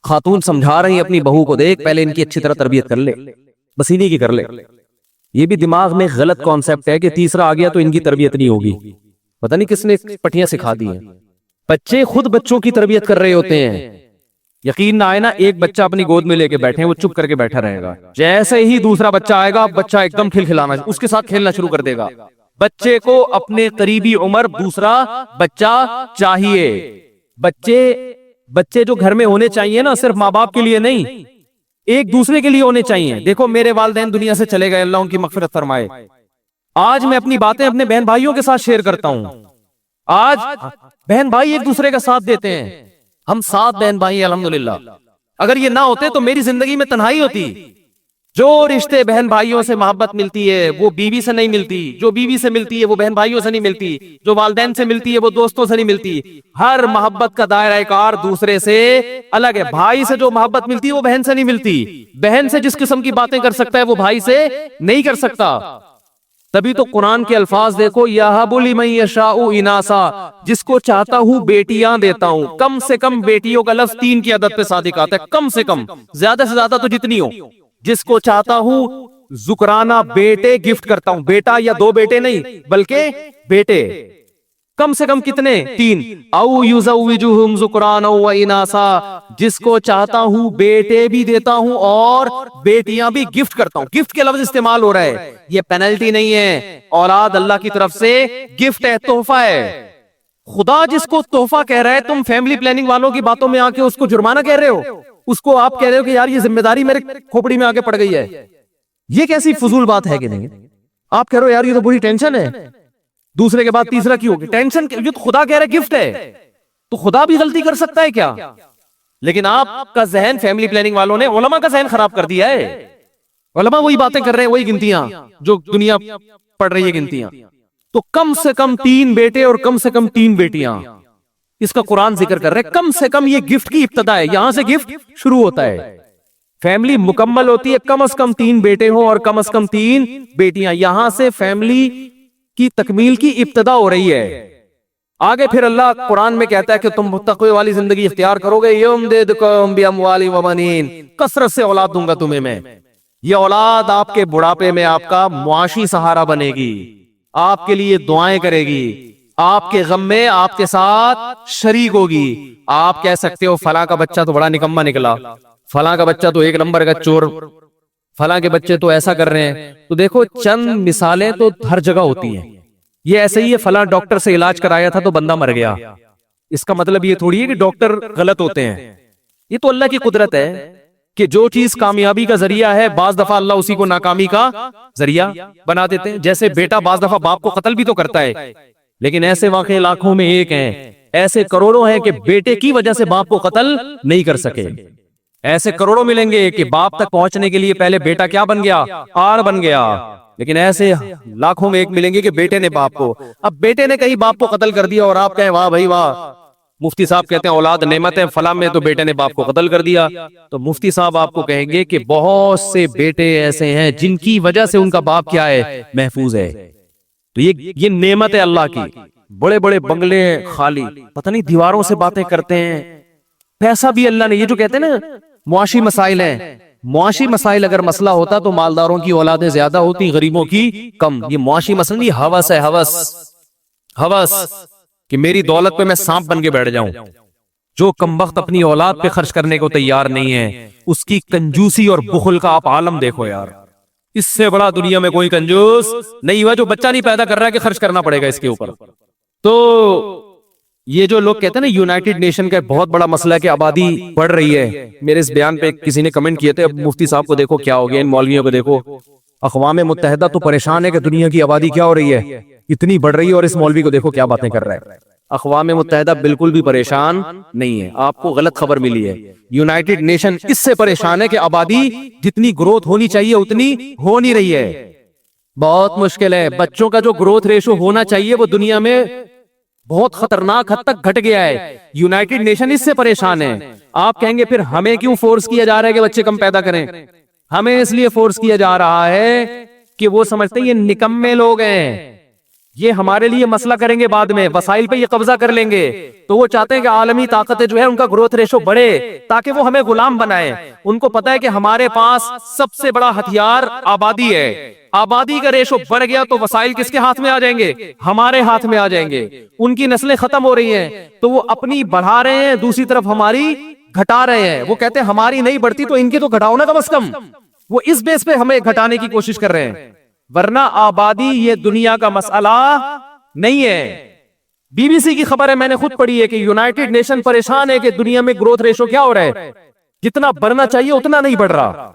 خاتون سمجھا رہی ہیں اپنی بہو کو، دیکھ پہلے ان کی اچھی طرح تربیت کر لے، بس انہی کی کر لے. یہ بھی دماغ میں غلط کانسیپٹ ہے کہ تیسرا آ گیا تو ان کی تربیت نہیں ہوگی. پتہ نہیں کس نے پٹیاں سکھا دی ہیں. بچے خود بچوں کی تربیت کر رہے ہوتے ہیں. یقین نہ آئے نا، ایک بچہ اپنی گود میں لے کے بیٹھے، وہ چپ کر کے بیٹھا رہے گا، جیسے ہی دوسرا بچہ آئے گا بچہ ایک دم کھلکھلانا، اس کے ساتھ کھیلنا شروع کر دے گا. بچے کو اپنے قریبی عمر دوسرا بچہ چاہیے. بچے جو گھر میں ہونے چاہیے نا، صرف ماں باپ کے لیے نہیں، ایک دوسرے کے لیے ہونے چاہیے. دیکھو میرے والدین دنیا سے چلے گئے، اللہ ان کی مغفرت فرمائے. آج میں اپنی باتیں اپنے بہن بھائیوں کے ساتھ شیئر کرتا ہوں. آج بہن بھائی ایک دوسرے کا ساتھ دیتے ہیں، ہم 7 بہن بھائی الحمدللہ. اگر یہ نہ ہوتے تو میری زندگی میں تنہائی ہوتی. جو رشتے بہن بھائیوں سے محبت ملتی ہے وہ بیوی سے نہیں ملتی، جو بیوی سے ملتی ہے وہ بہن بھائیوں سے نہیں ملتی، جو والدین سے ملتی ہے وہ دوستوں سے نہیں ملتی. ہر محبت کا دائرہ کار دوسرے سے الگ ہے. بھائی سے جو محبت ملتی ہے وہ بہن سے نہیں ملتی. بہن سے جس قسم کی باتیں کر سکتا ہے وہ بھائی سے نہیں کر سکتا. تبھی تو قرآن کے الفاظ دیکھو، یَہَبُ لِمَن یَشَاءُ اِنَاثًا، جس کو چاہتا ہوں بیٹیاں دیتا ہوں. کم سے کم بیٹیوں کا لفظ 3 کی عدد پہ صادق آتا ہے، کم سے کم، زیادہ سے زیادہ تو جتنی ہو. جس کو چاہتا ہوں ذکرانہ بیٹے گفٹ کرتا ہوں. بیٹا یا 2 بیٹے نہیں بلکہ بیٹے. کم سے کم کتنے؟ 3. او یزوجہم ذکرانا و اناسا، جس کو چاہتا ہوں بیٹے بھی دیتا ہوں اور بیٹیاں بھی گفٹ کرتا ہوں. گفٹ کے لفظ استعمال ہو رہا ہے، یہ پینلٹی نہیں ہے. اولاد اللہ کی طرف سے گفٹ ہے، تحفہ ہے. خدا جس کو تحفہ کہہ رہا ہے، تم فیملی پلاننگ والوں کی باتوں میں آ کے اس کو جرمانہ کہہ رہے ہو. اس کو آپ کہہ رہے ہو کہ یار یہ ذمہ داری میرے کھوپڑی میں آگے پڑ گئی ہے. یہ کیسی فضول بات ہے کہ نہیں؟ آپ کہہ رہے ہو یار یہ تو بڑی ٹینشن ہے، دوسرے کے بعد تیسرا کیوں ہوگی ٹینشن؟ یہ تو خدا کہہ رہا ہے گفٹ ہے، تو خدا بھی غلطی کر سکتا ہے کیا؟ لیکن آپ کا ذہن فیملی پلاننگ والوں نے علماء کا ذہن خراب کر دیا ہے. علماء وہی باتیں کر رہے ہیں، وہی گنتیاں جو دنیا پڑھ رہی ہے گنتیاں. تو کم سے کم 3 بیٹے اور کم سے کم 3 بیٹیاں، اس کا قرآن ذکر کر رہے. کم سے کم یہ گفٹ کی ابتدا ہے، یہاں سے گفٹ شروع ہوتا ہے. فیملی مکمل ہوتی ہے کم از کم 3 بیٹے ہوں اور کم از کم 3 بیٹیاں. یہاں سے فیملی کی تکمیل کی ابتدا ہو رہی ہے. آگے پھر اللہ قرآن میں کہتا ہے کہ تم تقوی والی زندگی اختیار کرو گے، یمددکم باموال وبنین، کثرت سے اولاد دوں گا تمہیں میں. یہ اولاد آپ کے بڑھاپے میں آپ کا معاشی سہارا بنے گی، آپ کے لیے دعائیں کرے گی، آپ کے غم میں آپ کے ساتھ شریک ہوگی. آپ کہہ سکتے ہو فلاں کا بچہ تو بڑا نکما نکلا، فلاں کا بچہ تو ایک نمبر کا چور، فلاں کے بچے تو ایسا کر رہے ہیں. تو دیکھو چند مثالیں تو ہر جگہ ہوتی ہیں. یہ ایسے ہی ہے، فلاں ڈاکٹر سے علاج کرایا تھا تو بندہ مر گیا. اس کا مطلب یہ تھوڑی ہے کہ ڈاکٹر غلط ہوتے ہیں. یہ تو اللہ کی قدرت ہے کہ جو چیز کامیابی کا ذریعہ ہے بعض دفعہ اللہ اسی کو ناکامی کا ذریعہ بنا دیتے ہیں. جیسے بیٹا بعض دفعہ باپ کو قتل بھی تو کرتا ہے، لیکن ایسے واقعے لاکھوں میں ایک ہیں، ایسے کروڑوں ہیں کہ بیٹے کی وجہ سے باپ کو قتل نہیں کر سکے. ایسے کروڑوں ملیں گے کہ باپ تک پہنچنے کے لیے پہلے بیٹا کیا بن گیا؟ آڑ بن گیا. لیکن ایسے لاکھوں میں ایک ملیں گے کہ بیٹے نے باپ کو، اب بیٹے نے کہیں باپ کو قتل کر دیا اور آپ کہیں واہ بھائی واہ، مفتی صاحب کہتے ہیں اولاد نعمت ہے، فلاں میں تو بیٹے نے باپ کو قتل کر دیا. تو مفتی صاحب آپ کو کہیں گے کہ بہت سے بیٹے ایسے ہیں جن کی وجہ سے ان کا باپ کیا ہے؟ محفوظ ہے. تو یہ نعمت ہے اللہ کی. بڑے بڑے بنگلے خالی، پتہ نہیں دیواروں سے باتیں کرتے ہیں، پیسہ بھی اللہ نے. یہ جو کہتے ہیں نا معاشی مسائل ہیں، معاشی مسائل اگر مسئلہ ہوتا تو مالداروں کی اولادیں زیادہ ہوتی، غریبوں کی کم. یہ معاشی مسئلہ نہیں، ہوس ہے، ہوس کہ میری دولت پہ میں سانپ بن کے بیٹھ جاؤں. جو کمبخت اپنی اولاد پہ خرچ کرنے کو تیار نہیں ہے، اس کی کنجوسی اور بخل کا آپ عالم دیکھو یار. اس سے بڑا دنیا میں کوئی کنجوس نہیں ہوا جو بچہ نہیں پیدا کر رہا ہے کہ خرچ کرنا پڑے گا اس کے اوپر. تو یہ جو لوگ کہتے ہیں نا یونائٹڈ نیشن کا بہت بڑا مسئلہ ہے کہ آبادی بڑھ رہی ہے. میرے اس بیان پہ کسی نے کمنٹ کیے تھے، اب مفتی صاحب کو دیکھو کیا ہو گیا، ان مولویوں کو دیکھو. اقوام متحدہ تو پریشان ہے کہ دنیا کی آبادی کیا ہو رہی ہے، اتنی بڑھ رہی ہے، اور اس مولوی کو دیکھو کیا باتیں کر رہا ہے. اقوام متحدہ بالکل بھی پریشان نہیں ہے، آپ کو غلط خبر ملی ہے. یونائٹڈ نیشن اس سے پریشان ہے کہ آبادی جتنی گروتھ ہونی چاہیے اتنی ہو نہیں رہی ہے. بہت مشکل ہے. بچوں کا جو گروتھ ریشو ہونا چاہیے وہ دنیا میں بہت خطرناک حد تک گھٹ گیا ہے. یونائٹڈ نیشن اس سے پریشان ہے. آپ کہیں گے پھر ہمیں کیوں فورس کیا جا رہا ہے کہ بچے کم پیدا کریں؟ ہمیں اس لیے فورس کیا جا رہا ہے کہ وہ سمجھتے ہیں یہ نکمے لوگ ہیں، یہ ہمارے لیے مسئلہ کریں گے بعد میں، وسائل پہ یہ قبضہ کر لیں گے. تو وہ چاہتے ہیں کہ عالمی طاقتیں جو ہے ان کا گروتھ ریشو بڑھے تاکہ وہ ہمیں غلام بنائیں. ان کو پتا ہے کہ ہمارے پاس سب سے بڑا ہتھیار آبادی ہے. آبادی کا ریشو بڑھ گیا تو وسائل کس کے ہاتھ میں آ جائیں گے؟ ہمارے ہاتھ میں آ جائیں گے. ان کی نسلیں ختم ہو رہی ہیں تو وہ اپنی بڑھا رہے ہیں، دوسری طرف ہماری گھٹا رہے ہیں. وہ کہتے ہیں ہماری نہیں بڑھتی تو ان کی تو گھٹاؤ نا کم از کم. وہ اس بیس پہ ہمیں گھٹانے کی کوشش کر رہے ہیں، ورنہ آبادی یہ دنیا کا مسئلہ نہیں ہے. بی بی سی کی خبر ہے، میں نے خود پڑھی ہے کہ یونائٹڈ نیشن پریشان ہے کہ دنیا میں گروتھ ریشو کیا ہو رہا ہے، جتنا بڑھنا چاہیے اتنا نہیں بڑھ رہا.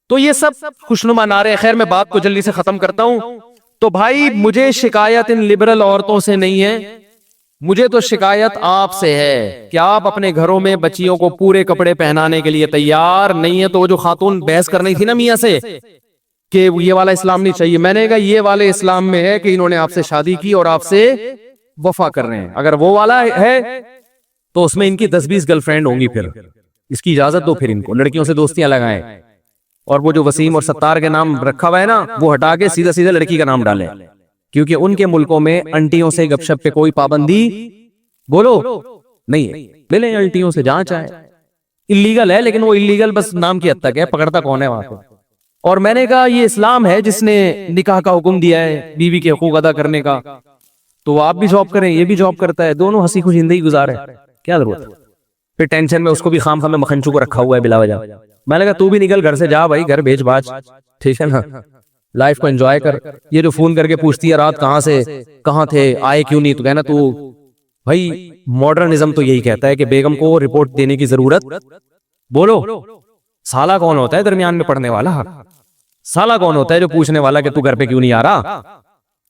تو یہ سب خوشنما نعرے. خیر میں بات کو جلدی سے ختم کرتا ہوں. تو بھائی مجھے شکایت ان لبرل عورتوں سے نہیں ہے، مجھے تو شکایت آپ سے ہے کہ آپ اپنے گھروں میں بچیوں کو پورے کپڑے پہنانے کے لیے تیار نہیں ہے. تو وہ جو خاتون بحث کرنی تھی نا میاں سے کہ یہ والا اسلام نہیں چاہیے، میں نے کہا یہ والے اسلام میں ہے کہ انہوں نے آپ سے شادی کی اور آپ سے وفا کر رہے ہیں. اگر وہ والا ہے تو اس میں ان کی 10-20 گرل فرینڈ ہوں گی، پھر اس کی اجازت دو، پھر ان کو لڑکیوں سے دوستیاں لگائیں. اور وہ جو وسیم اور ستار کے نام رکھا ہوا ہے نا وہ ہٹا کے سیدھا سیدھا لڑکی کا نام ڈالیں، کیونکہ ان کے ملکوں میں انٹیوں سے گپ شپ پہ کوئی پابندی بولو نہیں ہے. لے لیں انٹیوں سے جہاں چاہے، اللیگل ہے لیکن وہ اللیگل بس نام کی حد تک ہے، پکڑتا کون ہے وہاں پہ. اور میں نے کہا یہ اسلام ہے جس نے نکاح کا حکم دیا ہے، بیوی کے حقوق ادا کرنے کا. تو آپ بھی جاب کریں، یہ بھی جاب کرتا ہے، دونوں ہنسی خوش زندگی گزارے، کیا ضرورت ہے پھر ٹینشن میں. اس کو بھی خام خام میں مکھنچو کو رکھا ہوا ہے بلا وجہ. میں نے کہا تو بھی نکل گھر سے جا بھائی، گھر بھیج باج، ٹھیک ہے نا، لائف کو انجوائے کر. یہ جو فون کر کے پوچھتی ہے رات کہاں سے، کہاں تھے، آئے کیوں نہیں، تو کہنا تو بھائی ماڈرنزم تو یہی کہتا ہے کہ بیگم کو رپورٹ دینے کی ضرورت. بولو سالہ کون ہوتا ہے درمیان میں پڑھنے والا؟ سالہ کون ہوتا ہے جو پوچھنے والا کہ تو گھر پہ کیوں نہیں آ رہا؟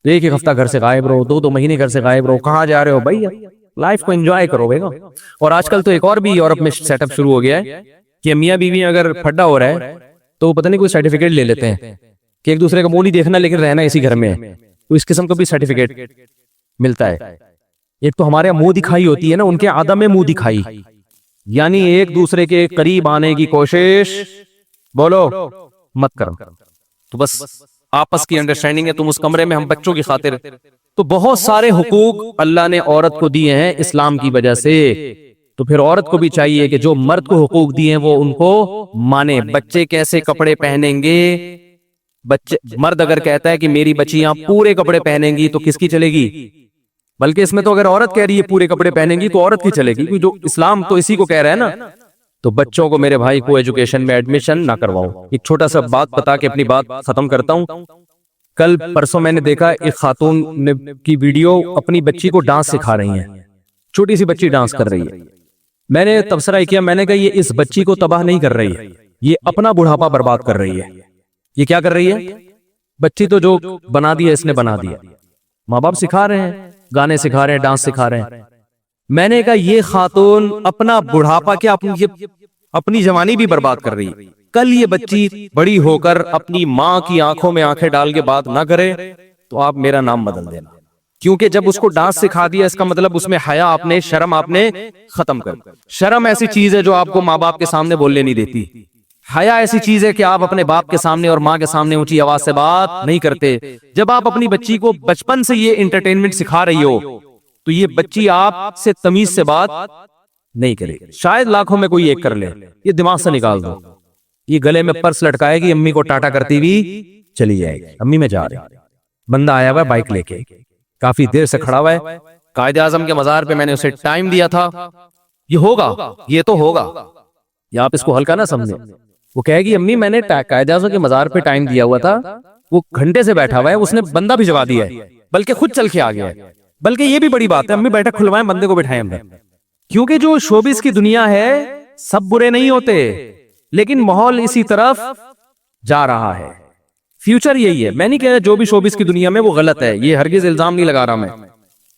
ایک ہفتہ گھر سے غائب رہو، 2 مہینے گھر سے غائب رہو، کہاں جا رہے ہو بھائی؟ لائف کو انجوائے کرو بیگم. اور آج کل تو ایک اور بھی یورپ میں سیٹ اپ شروع ہو گیا ہے کہ میاں بیوی اگر پھڈا ہو رہا ہے تو پتہ نہیں کوئی سرٹیفکیٹ لے لیتے ہیں کہ ایک دوسرے کا منہ نہیں دیکھنا لیکن رہنا اسی گھر میں ہے. تو اس قسم کا بھی سرٹیفکیٹ ملتا ہے. ایک تو ہمارے منہ دکھائی ہوتی ہے نا، ان کے عدم میں منہ دکھائی، یعنی ایک دوسرے کے قریب آنے کی کوشش بولو مت کرو. تو بس آپس کی انڈرسٹینڈنگ ہے، تم اس کمرے میں، ہم بچوں کی خاطر. تو بہت سارے حقوق اللہ نے عورت کو دیے ہیں اسلام کی وجہ سے. تو پھر عورت کو بھی چاہیے کہ جو مرد کو حقوق دیے ہیں وہ ان کو مانے. بچے کیسے کپڑے پہنیں گے، بچے مرد اگر کہتا ہے کہ میری بچیاں پورے کپڑے پہنیں گی تو کس کی چلے گی؟ بلکہ اس میں تو اگر عورت کہہ رہی ہے پورے کپڑے پہنیں گی تو عورت کی چلے گی، جو اسلام تو اسی کو کہہ رہا ہے نا. تو بچوں کو میرے بھائی کو ایجوکیشن میں ایڈمیشن نہ کرواؤ. ایک چھوٹا سا بات بتا کے اپنی بات ختم کرتا ہوں. کل پرسوں میں نے دیکھا ایک خاتون کی ویڈیو، اپنی بچی کو ڈانس سکھا رہی ہیں، چھوٹی سی بچی ڈانس کر رہی ہے. میں نے تبصرہ کیا، میں نے کہا یہ اس بچی کو تباہ نہیں کر رہی ہے، یہ اپنا بڑھاپا برباد کر رہی ہے. یہ کیا کر رہی ہے؟ بچی تو جو بنا دیا اس نے بنا دیا. ماں باپ سکھا رہے ہیں، گانے سکھا رہے ہیں، ڈانس سکھا رہے ہیں. میں نے کہا یہ خاتون اپنا بڑھاپا کیا اپنی جوانی بھی برباد کر رہی ہے. کل یہ بچی بڑی ہو کر اپنی ماں کی آنکھوں میں آنکھیں ڈال کے بات نہ کرے تو آپ میرا نام بدل دینا. کیونکہ جب اس کو ڈانس سکھا دیا اس کا مطلب اس میں حیا آپ نے، شرم آپ نے ختم کر. شرم ایسی چیز ہے جو آپ کو ماں باپ کے سامنے بولنے نہیں دیتی. حیا ایسی چیز ہے کہ آپ اپنے باپ کے سامنے اور ماں کے سامنے اونچی آواز سے بات نہیں کرتے. جب آپ اپنی بچی کو بچپن سے یہ انٹرٹینمنٹ سکھا رہی ہو تو یہ بچی آپ سے تمیز سے بات نہیں کرے. شاید لاکھوں میں کوئی ایک کر لے، یہ دماغ سے نکال دو. یہ گلے میں پرس لٹکائے گی، امی کو ٹاٹا کرتی ہوئی چلی جائے گی، امی میں جا رہی. بندہ آیا ہوا ہے بائک لے کے، کافی دیر سے کھڑا ہوا ہے. قائد اعظم کے مزار پہ میں نے اسے ٹائم دیا تھا، یہ ہوگا، یہ تو ہوگا، یا آپ اس کو ہلکا نہ سمجھیں. وہ کہے گی امی میں نے قائد اعظم کے مزار پہ ٹائم دیا ہوا تھا، وہ گھنٹے سے بیٹھا ہوا ہے، اس نے بندہ بھجوا دیا ہے، بلکہ خود چل کے آ گیا ہے. بلکہ یہ بھی بڑی بات ہے، امی بیٹھک کھلوائیں، بندے کو بٹھائیں اندر. کیونکہ جو شوبز کی دنیا ہے سب برے نہیں ہوتے، لیکن ماحول اسی طرف جا رہا ہے. فیوچر یہی ہے. میں نہیں کہہ رہا جو بھی شوبز کی دنیا میں وہ غلط ہے، یہ ہرگز الزام نہیں لگا رہا میں.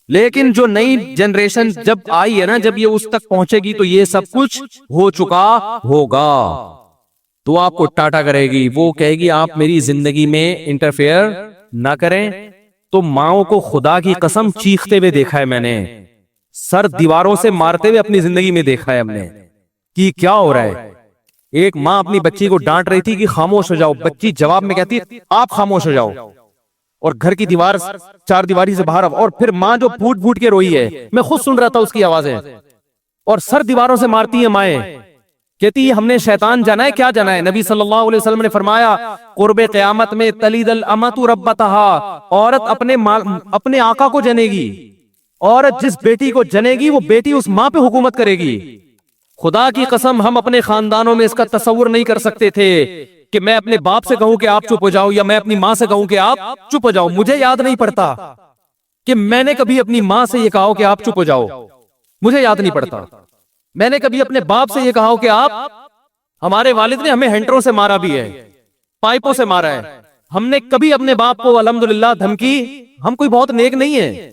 لیکن جو نئی جنریشن جب آئی ہے نا، جب یہ اس تک پہنچے گی تو یہ سب کچھ ہو چکا ہوگا. تو آپ کو ٹاٹا کرے گی، وہ کہے گی آپ میری زندگی میں انٹرفیئر نہ کریں. تو ماؤں کو خدا کی قسم چیختے ہوئے دیکھا ہے میں نے، سر دیواروں سے مارتے ہوئے اپنی زندگی میں دیکھا ہے ہم نے کہ کیا ہو رہا ہے. ایک ماں اپنی بچی کو ڈانٹ رہی تھی کہ خاموش ہو جاؤ، بچی جواب میں کہتی آپ خاموش ہو جاؤ، اور گھر کی دیوار چار دیواری سے باہر. اور پھر ماں جو پھوٹ پھوٹ کے روئی ہے، میں خود سن رہا تھا اس کی آوازیں، اور سر دیواروں سے مارتی ہیں مائیں، کہتی ہم نے شیطان جانا ہے. کیا جانا ہے؟ نبی صلی اللہ علیہ وسلم نے فرمایا قرب قیامت میں تلید الامۃ ربتہا، عورت اپنے آقا کو جنے گی. عورت جس بیٹی کو جنے گی وہ بیٹی اس ماں پہ حکومت کرے گی. خدا کی قسم ہم اپنے خاندانوں میں اس کا تصور نہیں کر سکتے تھے کہ میں اپنے باپ سے کہوں کہ آپ چپ ہو جاؤ، یا میں اپنی ماں سے کہوں کہ آپ چپ ہو جاؤ. مجھے یاد نہیں پڑتا کہ میں نے کبھی اپنی ماں سے یہ کہا کہ آپ چپ ہو جاؤ، مجھے یاد نہیں پڑتا. میں نے کبھی اپنے باپ سے یہ کہا کہ آپ، ہمارے والد نے ہمیں ہینٹروں سے مارا بھی ہے، پائپوں سے مارا ہے، ہم نے کبھی اپنے باپ کو الحمدللہ دھمکی، ہم کوئی بہت نیک نہیں ہے،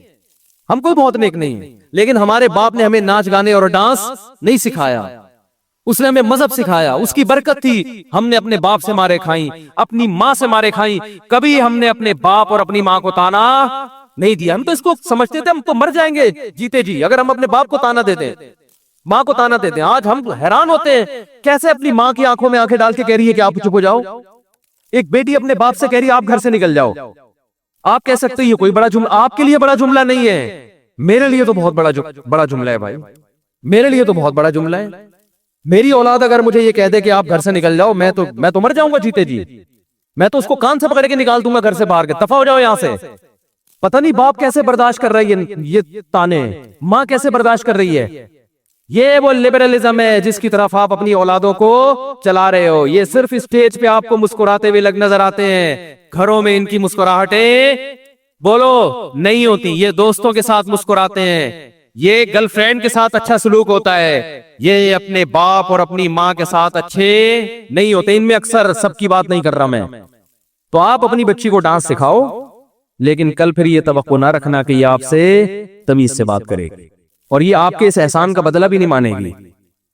ہم کوئی بہت نیک نہیں ہیں، لیکن ہمارے باپ نے ہمیں ناچ گانے اور ڈانس نہیں سکھایا، اس نے ہمیں مذہب سکھایا، اس کی برکت تھی. ہم نے اپنے باپ سے مارے کھائیں، اپنی ماں سے مارے کھائیں، کبھی ہم نے اپنے باپ اور اپنی ماں کو تانا نہیں دیا. ہم تو اس کو سمجھتے تھے ہم تو مر جائیں گے جیتے جی اگر ہم اپنے باپ کو تانا دیتے، ماں کو تانا دیتے. آج ہم حیران ہوتے ہیں کیسے اپنی ماں کی آنکھوں میں آنکھیں ڈال کے کہہ رہی ہے کہ آپ چپ ہو جاؤ. ایک بیٹی اپنے باپ سے کہہ رہی ہے آپ گھر سے نکل جاؤ. آپ کہہ سکتے یہ کوئی بڑا جملہ، آپ کے لیے بڑا جملہ نہیں ہے، میرے لیے تو بہت بڑا جملہ ہے بھائی، میرے لیے تو بہت بڑا جملہ ہے. میری اولاد اگر مجھے یہ کہہ دے کہ آپ گھر سے نکل جاؤ، میں تو مر جاؤں گا جیتے جی. میں تو اس کو کان سے پکڑ کے نکال دوں گا گھر سے باہر کے، دفع ہو جاؤ یہاں سے. پتہ نہیں باپ کیسے برداشت کر رہی ہے یہ تانے، ماں کیسے برداشت کر رہی ہے. یہ وہ لبرلزم ہے جس کی طرف آپ اپنی اولادوں کو چلا رہے ہو. یہ صرف اسٹیج پہ آپ کو مسکراتے ہوئے لگ نظر آتے ہیں، گھروں میں ان کی مسکراہٹیں بولو نہیں ہوتی. یہ دوستوں کے ساتھ مسکراتے ہیں، یہ گرل فرینڈ کے ساتھ اچھا سلوک ہوتا ہے، یہ اپنے باپ اور اپنی ماں کے ساتھ اچھے نہیں ہوتے. ان میں اکثر سب کی بات نہیں کر رہا میں. تو آپ اپنی بچی کو ڈانس سکھاؤ، لیکن کل پھر یہ توقع نہ رکھنا کہ یہ آپ سے تمیز سے بات کرے گی، اور یہ آپ کے اس احسان کا بدلہ بھی نہیں مانے گی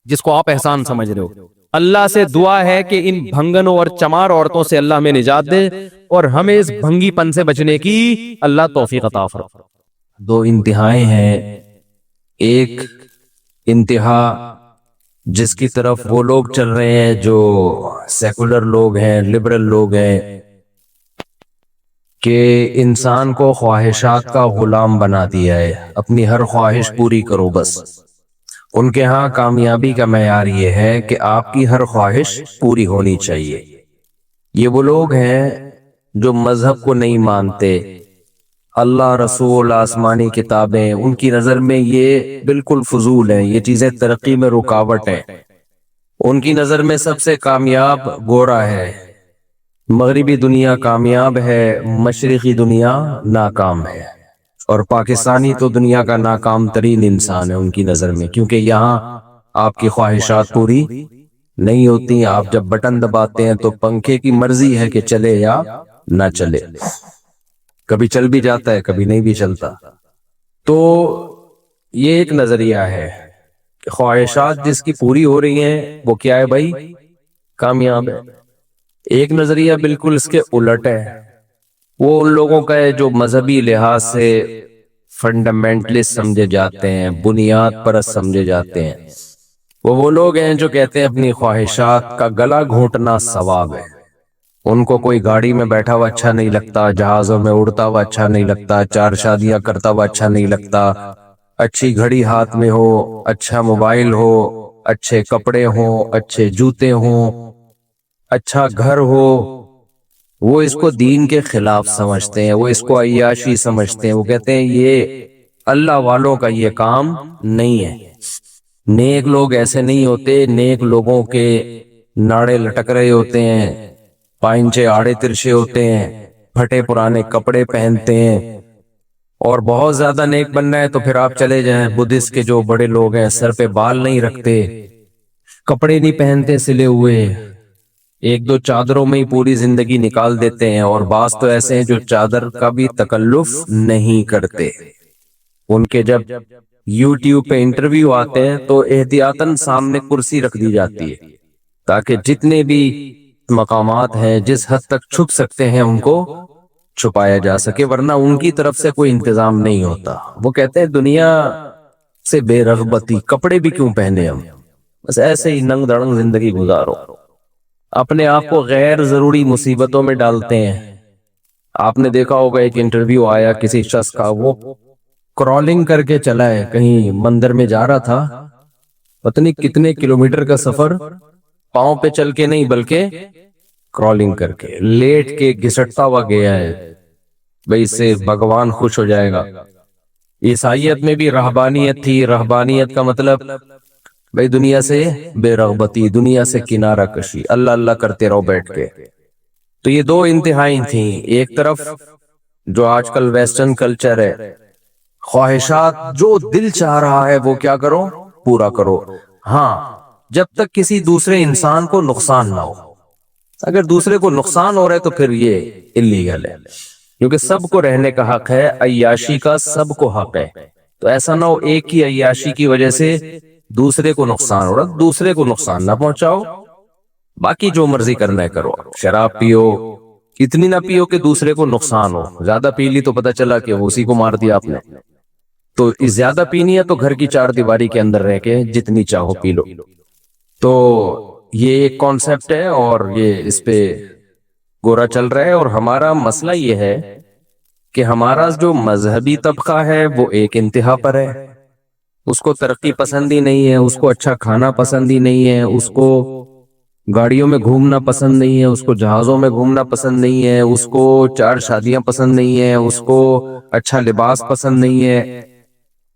جس کو آپ احسان سمجھ رہے ہو. اللہ سے دعا ہے کہ ان بھنگنوں اور چمار عورتوں سے اللہ ہمیں نجات دے، اور ہمیں اس بھنگی پن سے بچنے کی اللہ توفیق عطا فرمائے. دو انتہائیں ہیں. ایک انتہا جس کی طرف وہ لوگ چل رہے ہیں جو سیکولر لوگ ہیں، لبرل لوگ ہیں، کہ انسان کو خواہشات کا غلام بنا دیا ہے، اپنی ہر خواہش پوری کرو بس۔ ان کے ہاں کامیابی کا معیار یہ ہے کہ آپ کی ہر خواہش پوری ہونی چاہیے۔ یہ وہ لوگ ہیں جو مذہب کو نہیں مانتے، اللہ، رسول، آسمانی کتابیں، ان کی نظر میں یہ بالکل فضول ہیں، یہ چیزیں ترقی میں رکاوٹ ہیں۔ ان کی نظر میں سب سے کامیاب گورا ہے، مغربی دنیا کامیاب ہے، مشرقی دنیا ناکام ہے، اور پاکستانی تو دنیا کا ناکام ترین انسان ہے ان کی نظر میں، کیونکہ یہاں آپ کی خواہشات پوری نہیں ہوتی۔ آپ جب بٹن دباتے ہیں تو پنکھے کی مرضی ہے کہ چلے یا نہ چلے، کبھی چل بھی جاتا ہے، کبھی نہیں بھی چلتا۔ تو یہ ایک نظریہ ہے کہ خواہشات جس کی پوری ہو رہی ہیں وہ کیا ہے بھائی؟ کامیاب ہے۔ ایک نظریہ بالکل اس کے الٹ ہے، وہ ان لوگوں کا ہے جو مذہبی لحاظ سے فنڈامنٹلسٹ سمجھے جاتے ہیں، بنیاد پرست سمجھے جاتے ہیں۔ وہ لوگ ہیں جو کہتے ہیں اپنی خواہشات کا گلا گھونٹنا ثواب ہے۔ ان کو کوئی گاڑی میں بیٹھا ہوا اچھا نہیں لگتا، جہازوں میں اڑتا ہوا اچھا نہیں لگتا، 4 شادیاں کرتا ہوا اچھا نہیں لگتا، اچھی گھڑی ہاتھ میں ہو، اچھا موبائل ہو، اچھے کپڑے ہوں، اچھے جوتے ہوں، اچھا گھر ہو۔ وہ اس کو دین کے خلاف سمجھتے ہیں، وہ اس کو عیاشی سمجھتے ہیں، وہ کہتے ہیں یہ اللہ والوں کا یہ کام نہیں ہے۔ نیک لوگ ایسے نہیں ہوتے، نیک لوگوں کے ناڑے لٹک رہے ہوتے ہیں، پائنچے آڑے ترچھے ہوتے ہیں، پھٹے پرانے کپڑے پہنتے ہیں۔ اور بہت زیادہ نیک بننا ہے تو پھر آپ چلے جائیں بدھسٹ کے جو بڑے لوگ ہیں، سر پہ بال نہیں رکھتے، کپڑے نہیں پہنتے سلے ہوئے، 1-2 چادروں میں ہی پوری زندگی نکال دیتے ہیں، اور بعض تو ایسے ہیں جو چادر کا بھی تکلف نہیں کرتے۔ ان کے جب یوٹیوب پہ انٹرویو آتے ہیں تو احتیاطاً سامنے کرسی رکھ دی جاتی ہے تاکہ جتنے بھی مقامات ہیں جس حد تک چھپ سکتے ہیں ان کو چھپایا جا سکے، ورنہ ان کی طرف سے کوئی انتظام نہیں ہوتا۔ وہ کہتے ہیں دنیا سے بے رغبتی، کپڑے بھی کیوں پہنے ہم، بس ایسے ہی ننگ دڑنگ زندگی گزارو۔ اپنے آپ کو غیر ضروری مصیبتوں میں ڈالتے ہیں۔ آپ نے دیکھا ہوگا ایک انٹرویو آیا کسی شخص کا، وہ کرالنگ کر کے چلا ہے، کہیں مندر میں جا رہا تھا، پتہ نہیں کتنے کلومیٹر کا سفر پاؤں پہ چل کے نہیں بلکہ کرالنگ کر کے، لیٹ کے گھسٹتا ہوا گیا ہے، بھئی اس سے بھگوان خوش ہو جائے گا۔ عیسائیت میں بھی رہبانیت تھی، رہبانیت کا مطلب بھئی دنیا سے بے رغبتی، دنیا سے کنارہ کشی، اللہ اللہ کرتے رہو بیٹھ کے۔ تو یہ 2 انتہائیں تھیں، ایک طرف جو آج کل ویسٹرن کلچر ہے، خواہشات جو دل چاہ رہا ہے وہ کیا کرو، پورا کرو، ہاں جب تک کسی دوسرے انسان کو نقصان نہ ہو۔ اگر دوسرے کو نقصان ہو رہا ہے تو پھر یہ اللیگل ہے، کیونکہ سب کو رہنے کا حق ہے، عیاشی کا سب کو حق ہے۔ تو ایسا نہ ہو ایک کی عیاشی کی وجہ سے دوسرے کو نقصان ہو رہا، دوسرے کو نقصان نہ پہنچاؤ، باقی جو مرضی کرنا ہے کرو، شراب پیو، اتنی نہ پیو کہ دوسرے کو نقصان ہو، زیادہ پی لی تو پتہ چلا کہ اسی کو مار دیا آپ نے۔ تو زیادہ پینی ہے تو گھر کی 4 دیواری کے اندر رہ کے جتنی چاہو پی لو۔ تو یہ ایک کانسیپٹ ہے اور یہ اس پہ گورا چل رہا ہے، اور ہمارا مسئلہ یہ ہے کہ ہمارا جو مذہبی طبقہ ہے وہ ایک انتہا پر ہے، اس کو ترقی پسند ہی نہیں ہے، اس کو اچھا کھانا پسند ہی نہیں ہے، اس کو گاڑیوں میں گھومنا پسند نہیں ہے، اس کو جہازوں میں گھومنا پسند نہیں ہے، اس کو 4 شادیاں پسند نہیں ہے، اس کو اچھا لباس پسند نہیں ہے۔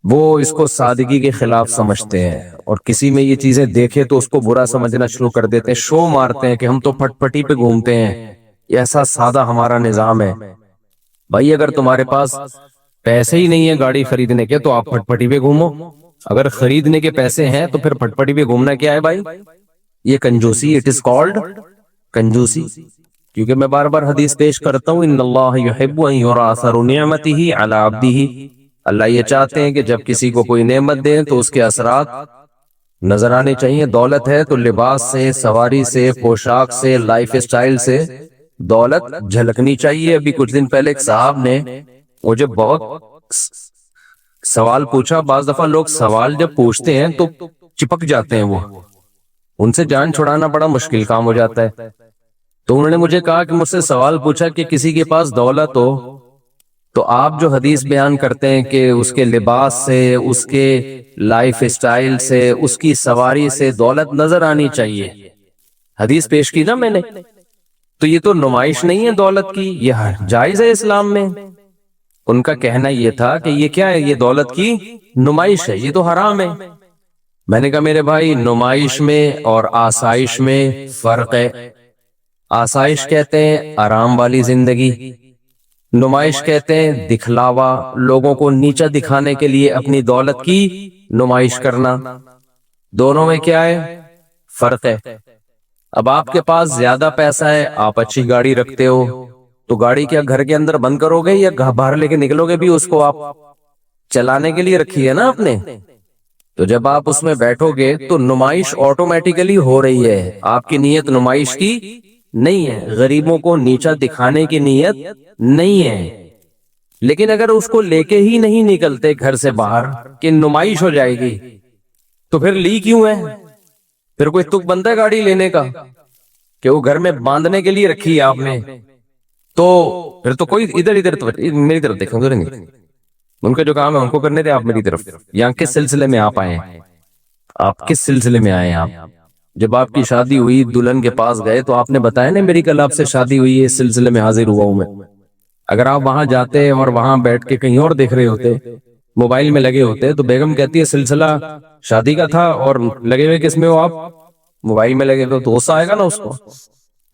وہ اس کو سادگی کے خلاف سمجھتے ہیں، اور کسی میں یہ چیزیں دیکھے تو اس کو برا سمجھنا شروع کر دیتے ہیں، شو مارتے ہیں کہ ہم تو پھٹ پٹی پہ گھومتے ہیں، ایسا سادہ ہمارا نظام ہے۔ بھائی اگر تمہارے پاس پیسے ہی نہیں ہے گاڑی خریدنے کے تو آپ پھٹ پٹی پہ گھومو، اگر خریدنے کے پیسے ہیں تو پھر پھٹ پٹی پہ گھومنا کیا ہے بھائی؟ یہ کنجوسی، اٹ از کالڈ کنجوسی۔ کیونکہ میں بار بار حدیث پیش کرتا ہوں، ان اللہ یحب ان یری اثر نعمتہ علی عبدہ، اللہ یہ چاہتے ہیں کہ جب کسی کو کوئی نعمت دیں تو اس کے اثرات نظر آنے چاہیے۔ دولت ہے تو لباس سے، سواری سے، پوشاک سے، لائف سٹائل سے دولت جھلکنی چاہیے۔ ابھی کچھ دن پہلے ایک صاحب نے مجھے بہت سوال پوچھا، بعض دفعہ لوگ سوال جب پوچھتے ہیں تو چپک جاتے ہیں، وہ ان سے جان چھڑانا بڑا مشکل کام ہو جاتا ہے۔ تو انہوں نے مجھے کہا کہ مجھ سے سوال پوچھا کہ کسی کے پاس دولت ہو تو آپ جو حدیث بیان کرتے ہیں کہ اس کے لباس سے، اس کے لائف اسٹائل سے، اس کی سواری سے دولت نظر آنی چاہیے، حدیث پیش کی نا میں نے، تو یہ تو نمائش نہیں ہے دولت کی، یہ جائز ہے اسلام میں؟ ان کا کہنا یہ تھا کہ یہ کیا ہے، یہ دولت کی نمائش ہے، یہ تو حرام ہے۔ میں نے کہا میرے بھائی، نمائش میں اور آسائش میں فرق ہے۔ آسائش کہتے ہیں آرام والی زندگی، نمائش کہتے ہیں دکھلاوا، لوگوں کو نیچا دکھانے کے لیے اپنی دولت کی نمائش کرنا۔ دونوں میں کیا ہے، فرق ہے۔ اب آپ کے پاس زیادہ پیسہ ہے، آپ اچھی گاڑی رکھتے ہو، تو گاڑی کیا گھر کے اندر بند کرو گے یا باہر لے کے نکلو گے بھی؟ اس کو آپ چلانے کے لیے رکھی ہے نا آپ نے، تو جب آپ اس میں بیٹھو گے تو نمائش آٹومیٹیکلی ہو رہی ہے، آپ کی نیت نمائش کی نہیں ہے، غریبوں کو نیچا دکھانے کی نیت نہیں ہے۔ لیکن اگر اس کو لے کے ہی نہیں نکلتے گھر سے باہر کہ نمائش ہو جائے گی، تو پھر لی کیوں ہے؟ پھر کوئی تک بنتا ہے گاڑی لینے کا کہ وہ گھر میں باندھنے کے لیے رکھی ہے آپ نے؟ تو پھر تو کوئی ادھر میری طرف دیکھیں، ادھر نہیں، ان کا جو کام ہے ان کو کرنے دے، آپ میری طرف۔ یہاں کس سلسلے میں آپ آئے ہیں؟ آپ کس سلسلے میں آئے ہیں؟ آپ جب آپ کی شادی ہوئی دلہن کے پاس گئے تو آپ نے بتایا نا میری کل آپ سے شادی ہوئی ہے، اس سلسلے میں حاضر ہوا ہوں میں۔ اگر آپ وہاں جاتے اور وہاں بیٹھ کے کہیں اور دیکھ رہے ہوتے، موبائل میں لگے ہوتے، تو بیگم کہتی ہے سلسلہ شادی کا تھا اور لگے ہوئے کس میں ہو آپ؟ موبائل میں لگے ہوئے، تو غصہ آئے گا نا اس کو۔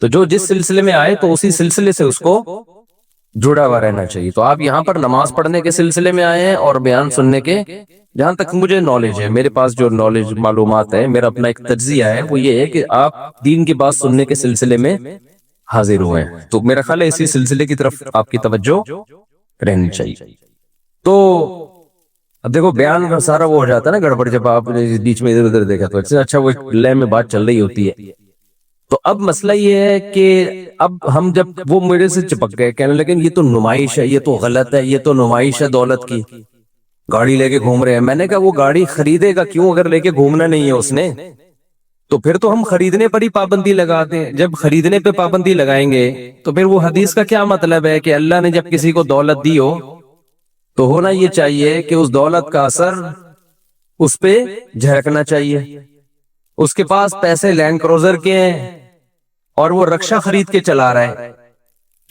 تو جو جس سلسلے میں آئے تو اسی سلسلے سے اس کو جڑا ہوا رہنا چاہیے۔ تو آپ یہاں پر نماز پڑھنے کے سلسلے میں آئے ہیں اور بیان سننے کے، جہاں تک مجھے نالج ہے، میرے پاس جو نالج معلومات ہے، میرا اپنا ایک تجزیہ ہے، وہ یہ ہے کہ آپ دین کی بات سننے کے سلسلے میں حاضر ہوئے ہیں، تو میرا خیال ہے اسی سلسلے کی طرف آپ کی توجہ رہنی چاہیے۔ تو اب دیکھو بیان کا سارا وہ ہو جاتا ہے نا گڑبڑ، جب آپ بیچ میں ادھر ادھر دیکھا تو اچھا وہ لے میں بات چل رہی ہوتی ہے۔ تو اب مسئلہ یہ ہے کہ اب ہم جب وہ میرے سے چپک گئے کہنے لیکن یہ تو نمائش ہے، یہ تو غلط ہے، یہ تو نمائش ہے دولت کی، گاڑی لے کے گھوم رہے ہیں۔ میں نے کہا وہ گاڑی خریدے گا کیوں اگر لے کے گھومنا نہیں ہے اس نے؟ تو پھر تو ہم خریدنے پر ہی پابندی لگاتے ہیں۔ جب خریدنے پہ پابندی لگائیں گے تو پھر وہ حدیث کا کیا مطلب ہے کہ اللہ نے جب کسی کو دولت دی ہو تو ہونا یہ چاہیے کہ اس دولت کا اثر اس پہ جھلکنا چاہیے۔ اس کے پاس پیسے لینڈ کروزر کے ہیں اور وہ رکشا خرید کے چلا رہا ہے،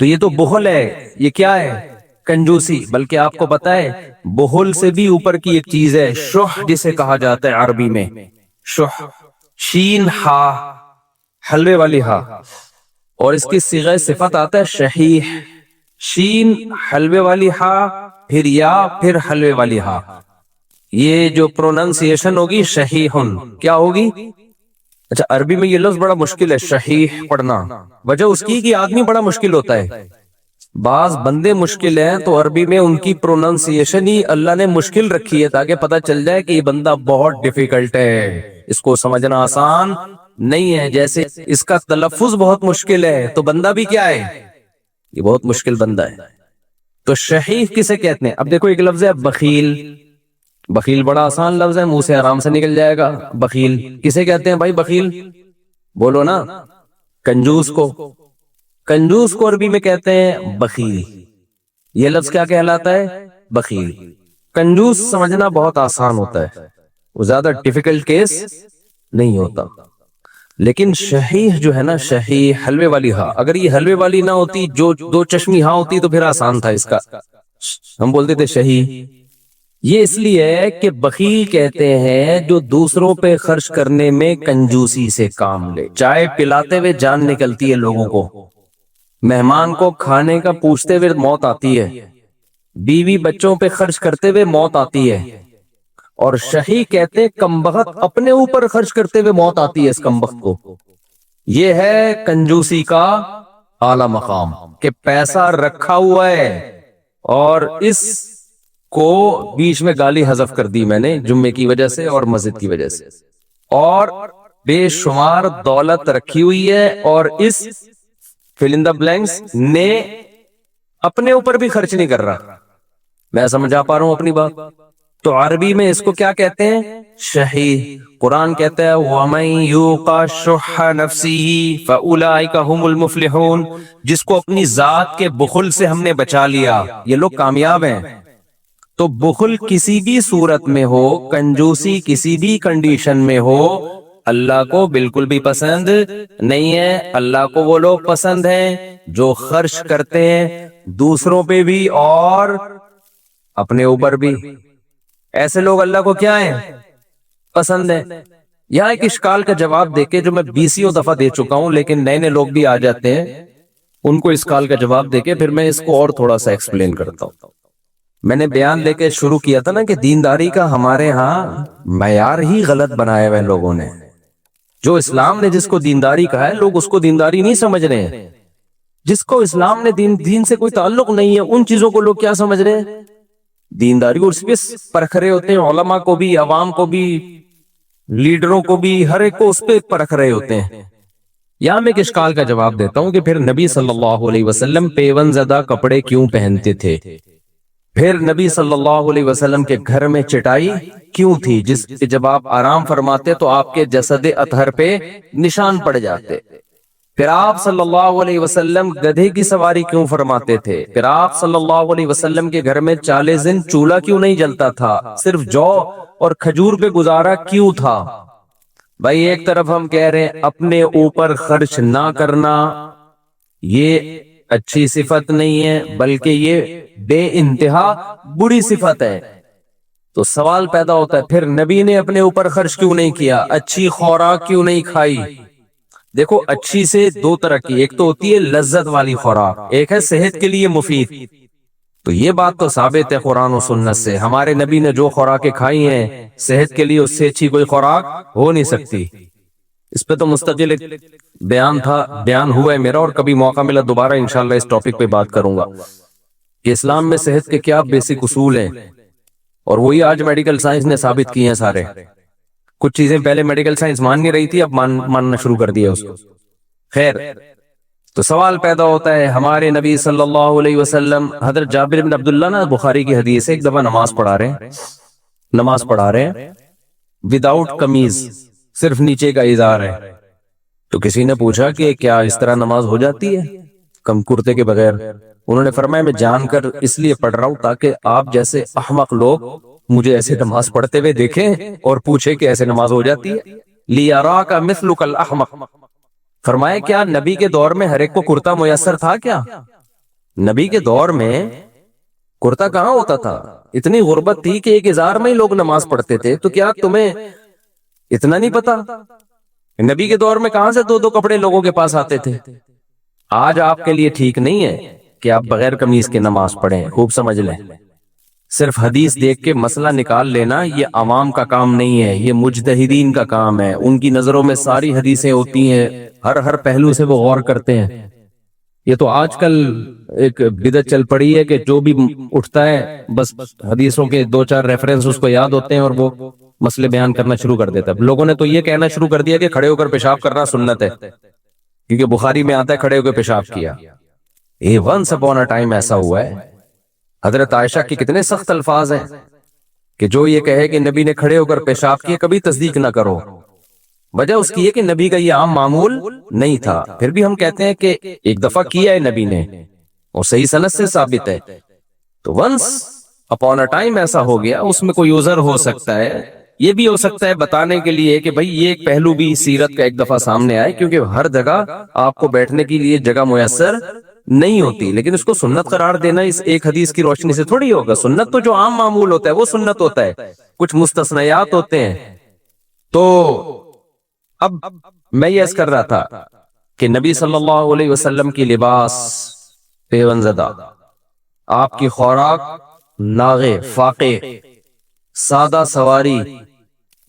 تو یہ تو بخل ہے، یہ کیا ہے؟ کنجوسی۔ بلکہ آپ کو پتا ہے بخل سے بھی اوپر کی ایک چیز ہے شح، جسے کہا جاتا ہے عربی میں شح، شین ہا، حلوے والی ہا، اور اس کی صیغہ صفت آتا ہے شحیح، شین حلوے والی ہا، پھر یا، پھر حلوے والی ہا۔ یہ جو پروننسیشن ہوگی شحیحن، کیا ہوگی؟ اچھا عربی میں یہ لفظ بڑا مشکل ہے شحیح پڑھنا، وجہ اس کی کہ آدمی بڑا مشکل ہوتا ہے، بعض بندے مشکل ہیں تو عربی میں ان کی پروننسیشن ہی اللہ نے مشکل رکھی ہے تاکہ پتہ چل جائے کہ یہ بندہ بہت ڈیفیکلٹ ہے، اس کو سمجھنا آسان نہیں ہے۔ جیسے اس کا تلفظ بہت مشکل ہے تو بندہ بھی کیا ہے؟ یہ بہت مشکل بندہ ہے۔ تو شحیح کسے کہتے ہیں؟ اب دیکھو ایک لفظ ہے بخیل، بخیل بڑا آسان لفظ ہے، منہ سے آرام سے نکل جائے گا۔ بخیل کسے کہتے ہیں بھائی؟ بخیل بولو نا، کنجوس کو، کنجوس کو عربی میں کہتے ہیں بخیل۔ یہ لفظ کیا کہلاتا ہے؟ بخیل۔ کنجوس سمجھنا بہت آسان ہوتا ہے، وہ زیادہ ڈیفیکلٹ کیس نہیں ہوتا، لیکن شحیح جو ہے نا، شحیح حلوے والی ہاں، اگر یہ حلوے والی نہ ہوتی، جو دو چشمی ہاں ہوتی تو پھر آسان تھا اس کا، ہم بولتے تھے شحیح۔ یہ اس لیے ہے کہ بخیل کہتے ہیں جو دوسروں پہ خرچ کرنے میں کنجوسی سے کام لے۔ چائے پلاتے ہوئے جان نکلتی ہے لوگوں کو، مہمان کو کھانے کا پوچھتے ہوئے موت آتی ہے، بیوی بچوں پہ خرچ کرتے ہوئے موت آتی ہے، اور شحیح کہتے ہیں کمبخت اپنے اوپر خرچ کرتے ہوئے موت آتی ہے اس کمبخت کو۔ یہ ہے کنجوسی کا اعلی مقام کہ پیسہ رکھا ہوا ہے اور اس کو بیچ میں گالی حذف کر دی میں نے جمعے کی وجہ سے اور مسجد کی وجہ سے، اور بے شمار دولت رکھی ہوئی ہے اور اس فل ان دا بلینکس نے اپنے اوپر بھی خرچ نہیں کر رہا۔ میں سمجھا پا رہا ہوں اپنی بات؟ تو عربی میں اس کو کیا کہتے ہیں؟ شہید. قرآن کہتا ہے وَمَن يُوقَ شُحَّ نَفْسِهِ فَأُولَٰئِكَ هُمُ الْمُفْلِحُونَ. جس کو اپنی ذات کے بخل سے ہم نے بچا لیا یہ لوگ کامیاب ہیں. تو بخل کسی بھی صورت میں ہو، کنجوسی کسی بھی کنڈیشن میں ہو، اللہ کو بالکل بھی پسند نہیں ہے. اللہ کو وہ لوگ پسند ہیں جو خرچ کرتے ہیں دوسروں پہ بھی اور اپنے اوپر بھی. ایسے لوگ اللہ کو کیا ہیں؟ پسند ہیں. یہاں ایک اشکال کا جواب دے کے جو میں 20 دفعہ دے چکا ہوں، لیکن نئے نئے لوگ بھی آ جاتے ہیں، ان کو اشکال کا جواب دے کے پھر میں اس کو اور تھوڑا سا ایکسپلین کرتا ہوں. میں نے بیان لے کے شروع کیا تھا نا کہ دینداری کا ہمارے ہاں معیار ہی غلط بنایا ہوئے لوگوں نے. جو اسلام نے جس کو دینداری کہا ہے، لوگ اس کو دینداری نہیں سمجھ رہے ہیں. جس کو اسلام نے دین سے کوئی تعلق نہیں ہے ان چیزوں کو لوگ کیا سمجھ رہے ہیں؟ دینداری. اور اس پہ پرکھ رہے ہوتے ہیں، علماء کو بھی، عوام کو بھی، لیڈروں کو بھی، ہر ایک کو اس پہ پرکھ رہے ہوتے ہیں. یہاں میں ایک اشکال کا جواب دیتا ہوں کہ پھر نبی صلی اللہ علیہ وسلم پیون زدہ کپڑے کیوں پہنتے تھے؟ پھر نبی صلی اللہ علیہ وسلم کے گھر میں چٹائی کیوں تھی جس پہ جب آپ آرام فرماتے تو آپ کے جسد اطہر پہ نشان پڑ جاتے؟ پھر آپ صلی اللہ علیہ وسلم گدھے کی سواری کیوں فرماتے تھے؟ پھر آپ صلی اللہ علیہ وسلم کے گھر میں 40 دن چولہا کیوں نہیں جلتا تھا؟ صرف جو اور کھجور پہ گزارا کیوں تھا؟ بھائی ایک طرف ہم کہہ رہے ہیں اپنے اوپر خرچ نہ کرنا یہ اچھی صفت نہیں ہے بلکہ یہ بے انتہا بری صفت ہے. تو سوال پیدا ہوتا ہے پھر نبی نے اپنے اوپر خرچ کیوں نہیں کیا؟ اچھی خوراک کیوں نہیں کھائی؟ دیکھو اچھی سے دو طرح کی، ایک تو ہوتی ہے لذت والی خوراک، ایک ہے صحت کے لیے مفید. تو یہ بات تو ثابت ہے قرآن و سنت سے، ہمارے نبی نے جو خوراکیں کھائی ہیں صحت کے لیے اس سے اچھی کوئی خوراک ہو نہیں سکتی. اس پہ تو مستقل ایک بیان ہوا ہے میرا، اور کبھی موقع ملا دوبارہ انشاءاللہ اس ٹاپک پہ بات کروں گا کہ اسلام میں صحت کے کیا بیسک اصول ہیں، اور وہی آج میڈیکل سائنس نے ثابت کی ہیں سارے. کچھ چیزیں پہلے میڈیکل سائنس مان نہیں رہی تھی، اب ماننا شروع کر دیا اس کو. خیر، تو سوال پیدا ہوتا ہے ہمارے نبی صلی اللہ علیہ وسلم، حضرت جابر بن عبداللہ نا بخاری کی حدیث ہے، ایک دفعہ نماز پڑھا رہے ہیں وداؤٹ قمیض، صرف نیچے کا ازار ہے. تو کسی نے پوچھا کہ کیا اس طرح نماز ہو جاتی ہے کم کرتے کے بغیر؟ انہوں نے فرمایا میں جان کر اس لیے پڑھ رہا ہوں تاکہ آپ جیسے احمق لوگ مجھے ایسے نماز پڑھتے ہوئے دیکھیں اور پوچھیں کہ ایسے نماز ہو جاتی ہے. لیراک مثلک الاحمق. فرمایا کیا نبی کے دور میں ہر ایک کو کرتا میسر تھا؟ کیا نبی کے دور میں کرتا کہاں ہوتا تھا؟ اتنی غربت تھی کہ ایک ازار میں ہی لوگ نماز پڑھتے تھے. تو کیا تمہیں اتنا نہیں پتا؟ نبی کے دور میں کہاں سے دو کپڑے لوگوں کے پاس آتے تھے؟ آج آپ کے لیے ٹھیک نہیں ہے کہ آپ بغیر قمیض کے نماز پڑھیں. خوب سمجھ لیں، صرف حدیث دیکھ کے مسئلہ نکال لینا یہ عوام کا کام نہیں ہے، یہ مجتہدین کا کام ہے. ان کی نظروں میں ساری حدیثیں ہوتی ہیں، ہر پہلو سے وہ غور کرتے ہیں. یہ تو آج کل ایک بدعت چل پڑی ہے کہ جو بھی اٹھتا ہے بس حدیثوں کے 2-4 ریفرنس اس کو یاد ہوتے ہیں اور وہ مسئلے بیان کرنا شروع کر دیتا ہے. لوگوں نے تو یہ کہنا شروع کر دیا کہ کھڑے ہو کر پیشاب کرنا سنت ہے، کیونکہ بخاری میں آتا ہے کھڑے ہو کے پیشاب کیا. ونس اپون اے ٹائم ایسا ہوا ہے. حضرت عائشہ کے کتنے سخت الفاظ ہیں کہ جو یہ کہے کہ نبی نے کھڑے ہو کر پیشاب کیا کبھی تصدیق نہ کرو. وجہ اس کی ہے کہ نبی کا یہ عام معمول نہیں تھا. پھر بھی ہم کہتے ہیں کہ ایک دفعہ کیا ہے نبی نے اور صحیح سند سے ثابت ہے. تو ونس اپون اے ٹائم ایسا ہو گیا، اس میں کوئی عذر ہو سکتا ہے. یہ بھی ہو سکتا ہے بتانے کے لیے کہ بھئی یہ ایک پہلو بھی سیرت کا ایک دفعہ سامنے آئے، کیونکہ ہر جگہ آپ کو بیٹھنے کے لیے جگہ میسر نہیں ہوتی. لیکن اس کو سنت قرار دینا اس ایک حدیث کی روشنی سے تھوڑی ہوگا. سنت تو جو عام معمول ہوتا ہے وہ سنت ہوتا ہے، کچھ مستثنیات ہوتے ہیں. تو اب میں یہ عرض کر رہا تھا کہ نبی صلی اللہ علیہ وسلم کی لباس پیون زدہ، آپ کی خوراک ناغے فاقے، سادہ سواری،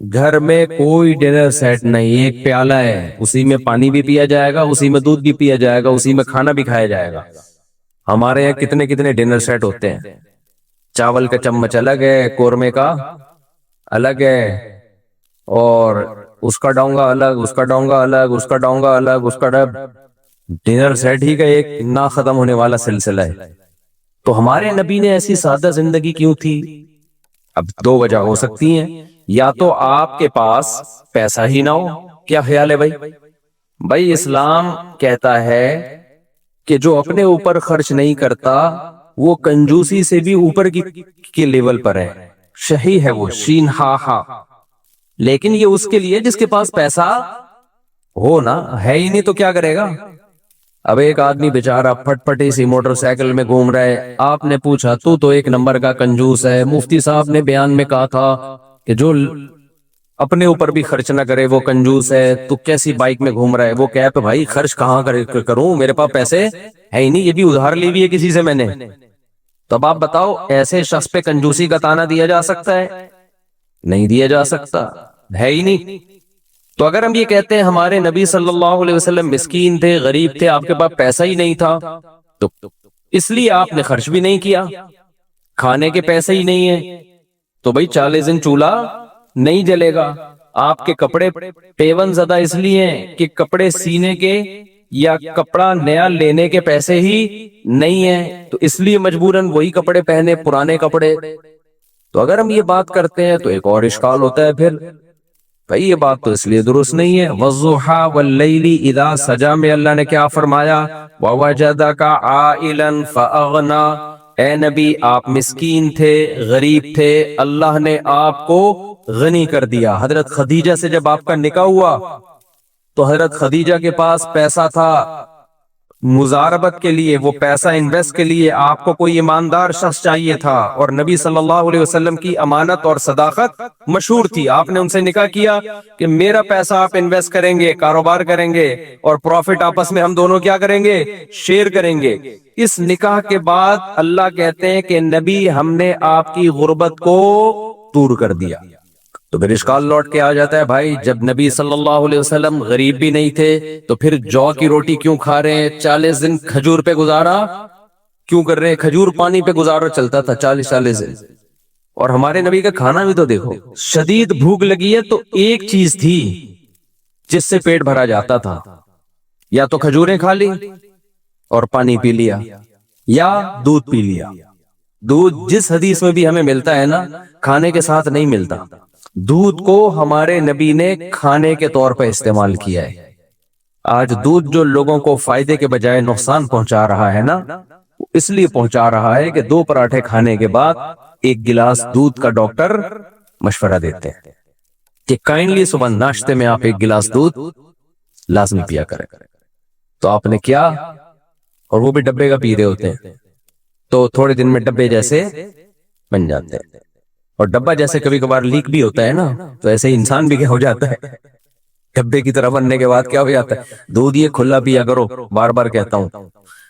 گھر میں کوئی ڈنر سیٹ نہیں، ایک پیالہ ہے اسی میں پانی بھی پیا جائے گا، اسی میں دودھ بھی پیا جائے گا، اسی میں کھانا بھی کھایا جائے گا. ہمارے یہاں کتنے ڈنر سیٹ ہوتے ہیں. چاول کا چمچ الگ ہے، قورمے کا الگ ہے، اور اس کا ڈونگا الگ، اس کا ڈونگا الگ، اس کا ڈونگا الگ، اس کا ڈنر سیٹ ہی کا ایک نہ ختم ہونے والا سلسلہ ہے. تو ہمارے نبی نے ایسی سادہ زندگی کیوں تھی؟ اب دو وجہ ہو سکتی ہیں، یا تو آپ کے پاس پیسہ ہی نہ ہو. کیا خیال ہے بھائی؟ بھائی اسلام کہتا ہے کہ جو اپنے اوپر خرچ نہیں کرتا وہ کنجوسی سے بھی اوپر کی لیول پر ہے. شہی ہے وہ، شین ہا ہا. لیکن یہ اس کے لیے جس کے پاس پیسہ ہو نا، ہے ہی نہیں تو کیا کرے گا؟ اب ایک آدمی بیچارہ پھٹ پٹی سی موٹر سائیکل میں گھوم رہا ہے، آپ نے پوچھا تو ایک نمبر کا کنجوس ہے. مفتی صاحب نے بیان میں کہا تھا کہ جو اپنے اوپر بھی خرچ نہ کرے وہ کنجوس ہے. تو کیسی بائک میں گھوم رہا ہے؟ وہ کہہ پہ بھائی خرچ کہاں کروں، میرے پاس پیسے ہے ہی نہیں، یہ بھی ادھار لی ہوئی ہے کسی سے میں نے. تو اب آپ بتاؤ ایسے شخص پہ کنجوسی کا تانا دیا جا سکتا ہے؟ نہیں دیا جا سکتا، ہے ہی نہیں. تو اگر ہم یہ کہتے ہیں ہمارے نبی صلی اللہ علیہ وسلم مسکین تھے، غریب تھے، آپ کے پاس پیسہ ہی نہیں تھا، تو اس لیے آپ نے خرچ بھی نہیں کیا، کھانے کے پیسے ہی نہیں ہیں، تو بھائی 40 دن چولہا نہیں جلے گا. آپ کے کپڑے پیون زدہ اس لیے ہیں کہ کپڑے سینے کے یا کپڑا نیا لینے کے پیسے ہی نہیں ہیں، تو اس لیے مجبوراً وہی کپڑے پہنے، پرانے کپڑے. تو اگر ہم یہ بات کرتے ہیں تو ایک اور اشکال ہوتا ہے پھر بھائی یہ بات تو اس لیے درست نہیں ہے. وَالضُّحَىٰ وَاللَّيْلِ اِذَا سَجَىٰ میں اللہ نے کیا فرمایا؟ وَوَجَدَكَ عَائِلًا فَأَغْنَىٰ. اے نبی آپ مسکین تھے، غریب تھے، اللہ نے آپ کو غنی کر دیا. حضرت خدیجہ سے جب آپ کا نکاح ہوا تو حضرت خدیجہ کے پاس پیسہ تھا مزاربت کے لیے، وہ پیسہ انویسٹ کے لیے آپ کو کوئی ایماندار شخص چاہیے تھا، اور نبی صلی اللہ علیہ وسلم کی امانت اور صداقت مشہور تھی. آپ نے ان سے نکاح کیا کہ میرا پیسہ آپ انویسٹ کریں گے، کاروبار کریں گے، اور پروفٹ آپس میں ہم دونوں کیا کریں گے؟ شیئر کریں گے. اس نکاح کے بعد اللہ کہتے ہیں کہ نبی ہم نے آپ کی غربت کو دور کر دیا. تو پھر اشکال لوٹ کے آ جاتا ہے بھائی جب نبی صلی اللہ علیہ وسلم غریب بھی نہیں تھے تو پھر جو کی روٹی کیوں کھا رہے ہیں؟ 40 دن کھجور پہ گزارا کیوں کر رہے ہیں؟ کھجور پانی پہ گزارا چلتا تھا 40 دن. اور ہمارے نبی کا کھانا بھی تو دیکھو، شدید بھوک لگی ہے تو ایک چیز تھی جس سے پیٹ بھرا جاتا تھا، یا تو کھجوریں کھا لی اور پانی پی لیا، یا دودھ پی لیا. دودھ جس حدیث میں بھی ہمیں ملتا ہے نا، کھانے کے ساتھ نہیں ملتا. دودھ کو ہمارے نبی نے کھانے کے طور پر استعمال کیا ہے. آج دودھ جو لوگوں کو فائدے کے بجائے نقصان پہنچا رہا ہے نا، اس لیے پہنچا رہا ہے کہ 2 پراٹھے کھانے کے بعد 1 گلاس دودھ کا ڈاکٹر مشورہ دیتے ہیں کہ کائنڈلی صبح ناشتے میں آپ 1 گلاس دودھ لازمی پیا کریں. تو آپ نے کیا، اور وہ بھی ڈبے کا پی رہے ہوتے ہیں، تو تھوڑے دن میں ڈبے جیسے بن جاتے ہیں. اور ڈبہ جیسے کبھی کبھار لیک بھی ہوتا ہے نا، تو ایسے ہی انسان بھی کیا ہو جاتا ہے، ڈبے کی طرح بننے کے بعد کیا ہو جاتا ہے. دودھ یہ کھلا پیا کرو، بار بار کہتا ہوں.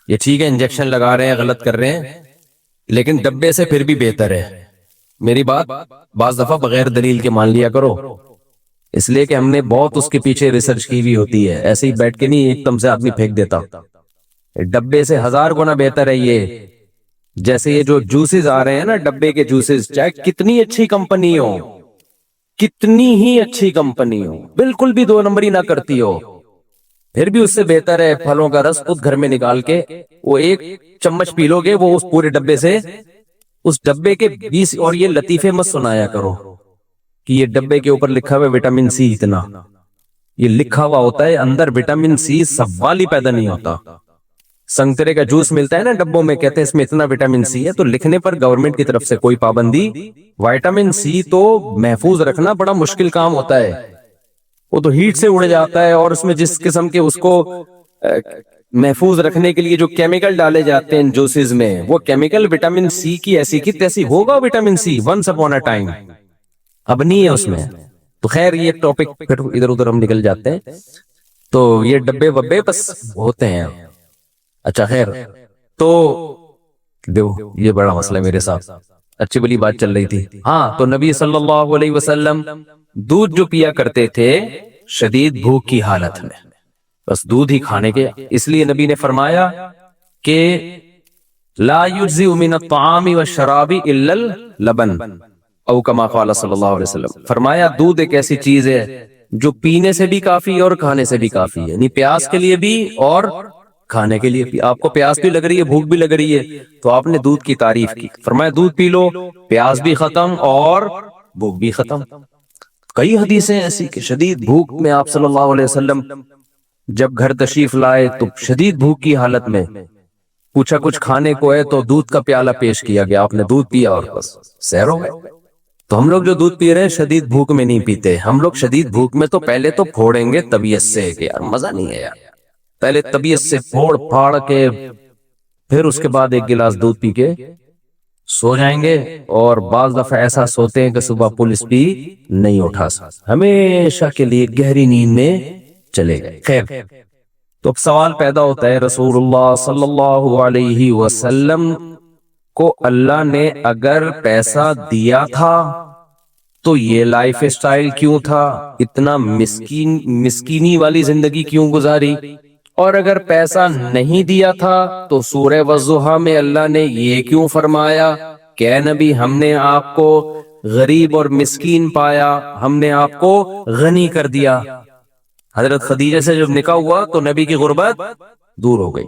یہ ٹھیک ہے انجیکشن لگا رہے ہیں، غلط کر رہے ہیں، لیکن ڈبے سے پھر بھی بہتر ہے. میری بات بعض دفعہ بغیر دلیل کے مان لیا کرو، اس لیے کہ ہم نے بہت اس کے پیچھے ریسرچ کی ہوئی ہوتی ہے. ایسے ہی بیٹھ کے نہیں ایک دم سے آدمی پھینک دیتا. ڈبے سے 1000 گنا بہتر ہے یہ. جیسے یہ جو جوسز آ رہے ہیں نا، ڈبے کے جوسز، چاہے کتنی اچھی کمپنی ہو، کتنی ہی اچھی کمپنی ہو، بالکل بھی 2 نمبری نہ کرتی ہو، پھر بھی اس سے بہتر ہے پھلوں کا رس خود گھر میں نکال کے وہ 1 چمچ پی لو گے، وہ اس پورے ڈبے سے، اس ڈبے کے 20. اور یہ لطیفے مت سنایا کرو کہ یہ ڈبے کے اوپر لکھا ہوا ہے وٹامن سی اتنا. یہ لکھا ہوا ہوتا ہے اندر وٹامن سی سوال ہی پیدا نہیں ہوتا. سنترے کا جوس ملتا ہے نا ڈبوں میں، کہتے ہیں اس میں اتنا وٹامن سی ہے، تو لکھنے پر گورنمنٹ کی طرف سے کوئی پابندی. وٹامن سی تو محفوظ رکھنا بڑا مشکل کام ہوتا ہے، وہ تو ہیٹ سے اڑ جاتا ہے، اور اس میں جس قسم کے اس کو محفوظ رکھنے کے لیے جو کیمیکل ڈالے جاتے ہیں جوسز میں، وہ کیمیکل وٹامن سی کی ایسی کی تیسی ہوگا. Vitamin C once upon a time, اب نہیں ہے اس میں. تو خیر یہ ٹاپک پھر ادھر ادھر ہم نکل جاتے ہیں. تو یہ ڈبے وبے بس ہوتے ہیں. اچھا خیر، تو دیکھو یہ بڑا مسئلہ ہے میرے ساتھ، اچھی بلی بات چل رہی تھی. ہاں تو نبی صلی اللہ علیہ وسلم دودھ جو پیا کرتے تھے شدید بھوک کی حالت میں، بس دودھ ہی کھانے کے. اس لیے نبی نے فرمایا کہ لا یجزئ من الطعام والشراب الا اللبن، او کما قال صلی اللہ علیہ وسلم. فرمایا دودھ ایک ایسی چیز ہے جو پینے سے بھی کافی اور کھانے سے بھی کافی ہے، یعنی پیاس کے لیے بھی اور کھانے کے لیے آپ کو پیاس بھی لگ رہی ہے، بھوک بھی لگ رہی ہے، تو آپ نے دودھ کی تعریف کی، فرمایا دودھ پی لو، پیاس بھی ختم اور بھوک بھی ختم۔ کئی حدیثیں ایسی کہ شدید بھوک میں آپ صلی اللہ علیہ وسلم جب گھر تشریف لائے تو شدید بھوک کی حالت میں پوچھا کچھ کھانے کو ہے، تو دودھ کا پیالہ پیش کیا گیا، آپ نے دودھ پیا اور بس سیر ہو گئے۔ تو ہم لوگ جو دودھ پی رہے ہیں شدید بھوک میں نہیں پیتے، ہم لوگ شدید بھوک میں تو پہلے تو پھوڑیں گے طبیعت سے کہ یار مزہ نہیں ہے یار، پہلے طبیعت سے پھوڑ پھاڑ کے پھر اس کے بعد ایک گلاس دودھ پی کے سو جائیں گے، اور بعض دفعہ ایسا سوتے ہیں کہ صبح پولیس بھی نہیں اٹھا سکتا، ہمیشہ کے لیے گہری نیند میں چلے گئے۔ خیر، تو اب سوال پیدا ہوتا ہے، رسول اللہ صلی اللہ علیہ وسلم کو اللہ نے اگر پیسہ دیا تھا تو یہ لائف اسٹائل کیوں تھا، اتنا مسکینی والی زندگی کیوں گزاری؟ اور اگر پیسہ نہیں دیا تھا تو سورہ والضحیٰ میں اللہ نے یہ کیوں فرمایا کہ اے نبی ہم نے آپ کو غریب اور مسکین پایا، ہم نے آپ کو غنی کر دیا؟ حضرت خدیجہ سے جب نکاح ہوا تو نبی کی غربت دور ہو گئی۔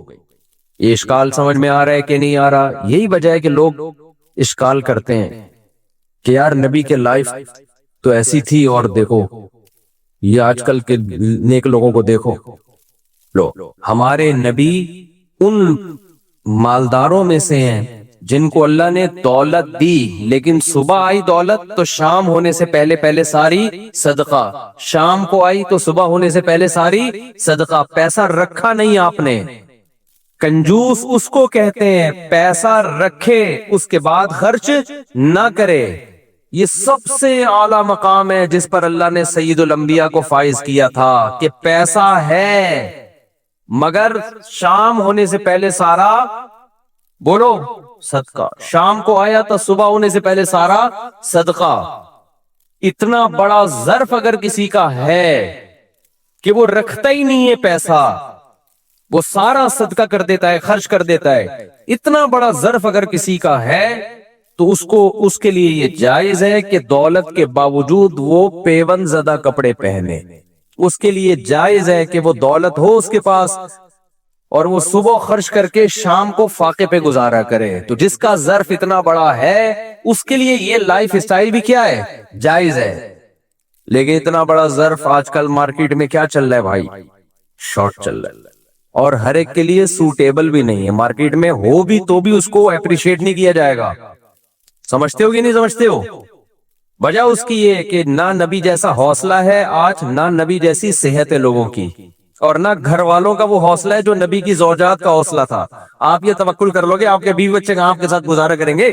یہ اشکال سمجھ میں آ رہا ہے کہ نہیں آ رہا؟ یہی وجہ ہے کہ لوگ اشکال کرتے ہیں کہ یار نبی کے لائف تو ایسی تھی، اور دیکھو یہ آج کل کے نیک لوگوں کو دیکھو، لو ہمارے نبی ان مالداروں میں سے ہیں جن کو اللہ نے دولت دی، لیکن صبح آئی دولت تو شام ہونے سے پہلے پہلے ساری صدقہ، شام کو آئی تو صبح ہونے سے پہلے ساری صدقہ، پیسہ رکھا نہیں آپ نے۔ کنجوس اس کو کہتے ہیں پیسہ رکھے اس کے بعد خرچ نہ کرے، یہ سب سے اعلیٰ مقام ہے جس پر اللہ نے سید الانبیاء کو فائز کیا تھا کہ پیسہ ہے مگر شام ہونے سے پہلے سارا بولو صدقہ، شام کو آیا تو صبح ہونے سے پہلے سارا صدقہ۔ اتنا بڑا ظرف اگر کسی کا ہے کہ وہ رکھتا ہی نہیں ہے پیسہ، وہ سارا صدقہ کر دیتا ہے، خرچ کر دیتا ہے، اتنا بڑا ظرف اگر کسی کا ہے تو اس کے لیے یہ جائز ہے کہ دولت کے باوجود وہ پیون زدہ کپڑے پہنے، اس کے لیے جائز ہے کہ وہ دولت ہو اس کے پاس اور وہ صبح خرچ کر کے شام کو فاقے پہ گزارا کرے۔ تو جس کا ظرف اتنا بڑا ہے اس کے لیے یہ لائف اسٹائل بھی کیا ہے؟ جائز ہے۔ لیکن اتنا بڑا ظرف آج کل مارکیٹ میں کیا چل رہا ہے بھائی؟ شارٹ چل رہا ہے، اور ہر ایک کے لیے سوٹیبل بھی نہیں ہے، مارکیٹ میں ہو بھی تو بھی اس کو اپریشیٹ نہیں کیا جائے گا۔ سمجھتے ہو کہ نہیں سمجھتے ہو؟ وجہ اس کی یہ کہ نہ نبی جیسا حوصلہ ہے آج، نہ نبی جیسی صحت ہے لوگوں کی، اور نہ گھر والوں کا وہ حوصلہ ہے جو نبی کی زوجات کا حوصلہ تھا۔ آپ یہ توکل کر لو گے آپ کے بیوی بچے کہاں آپ کے ساتھ گزارا کریں گے؟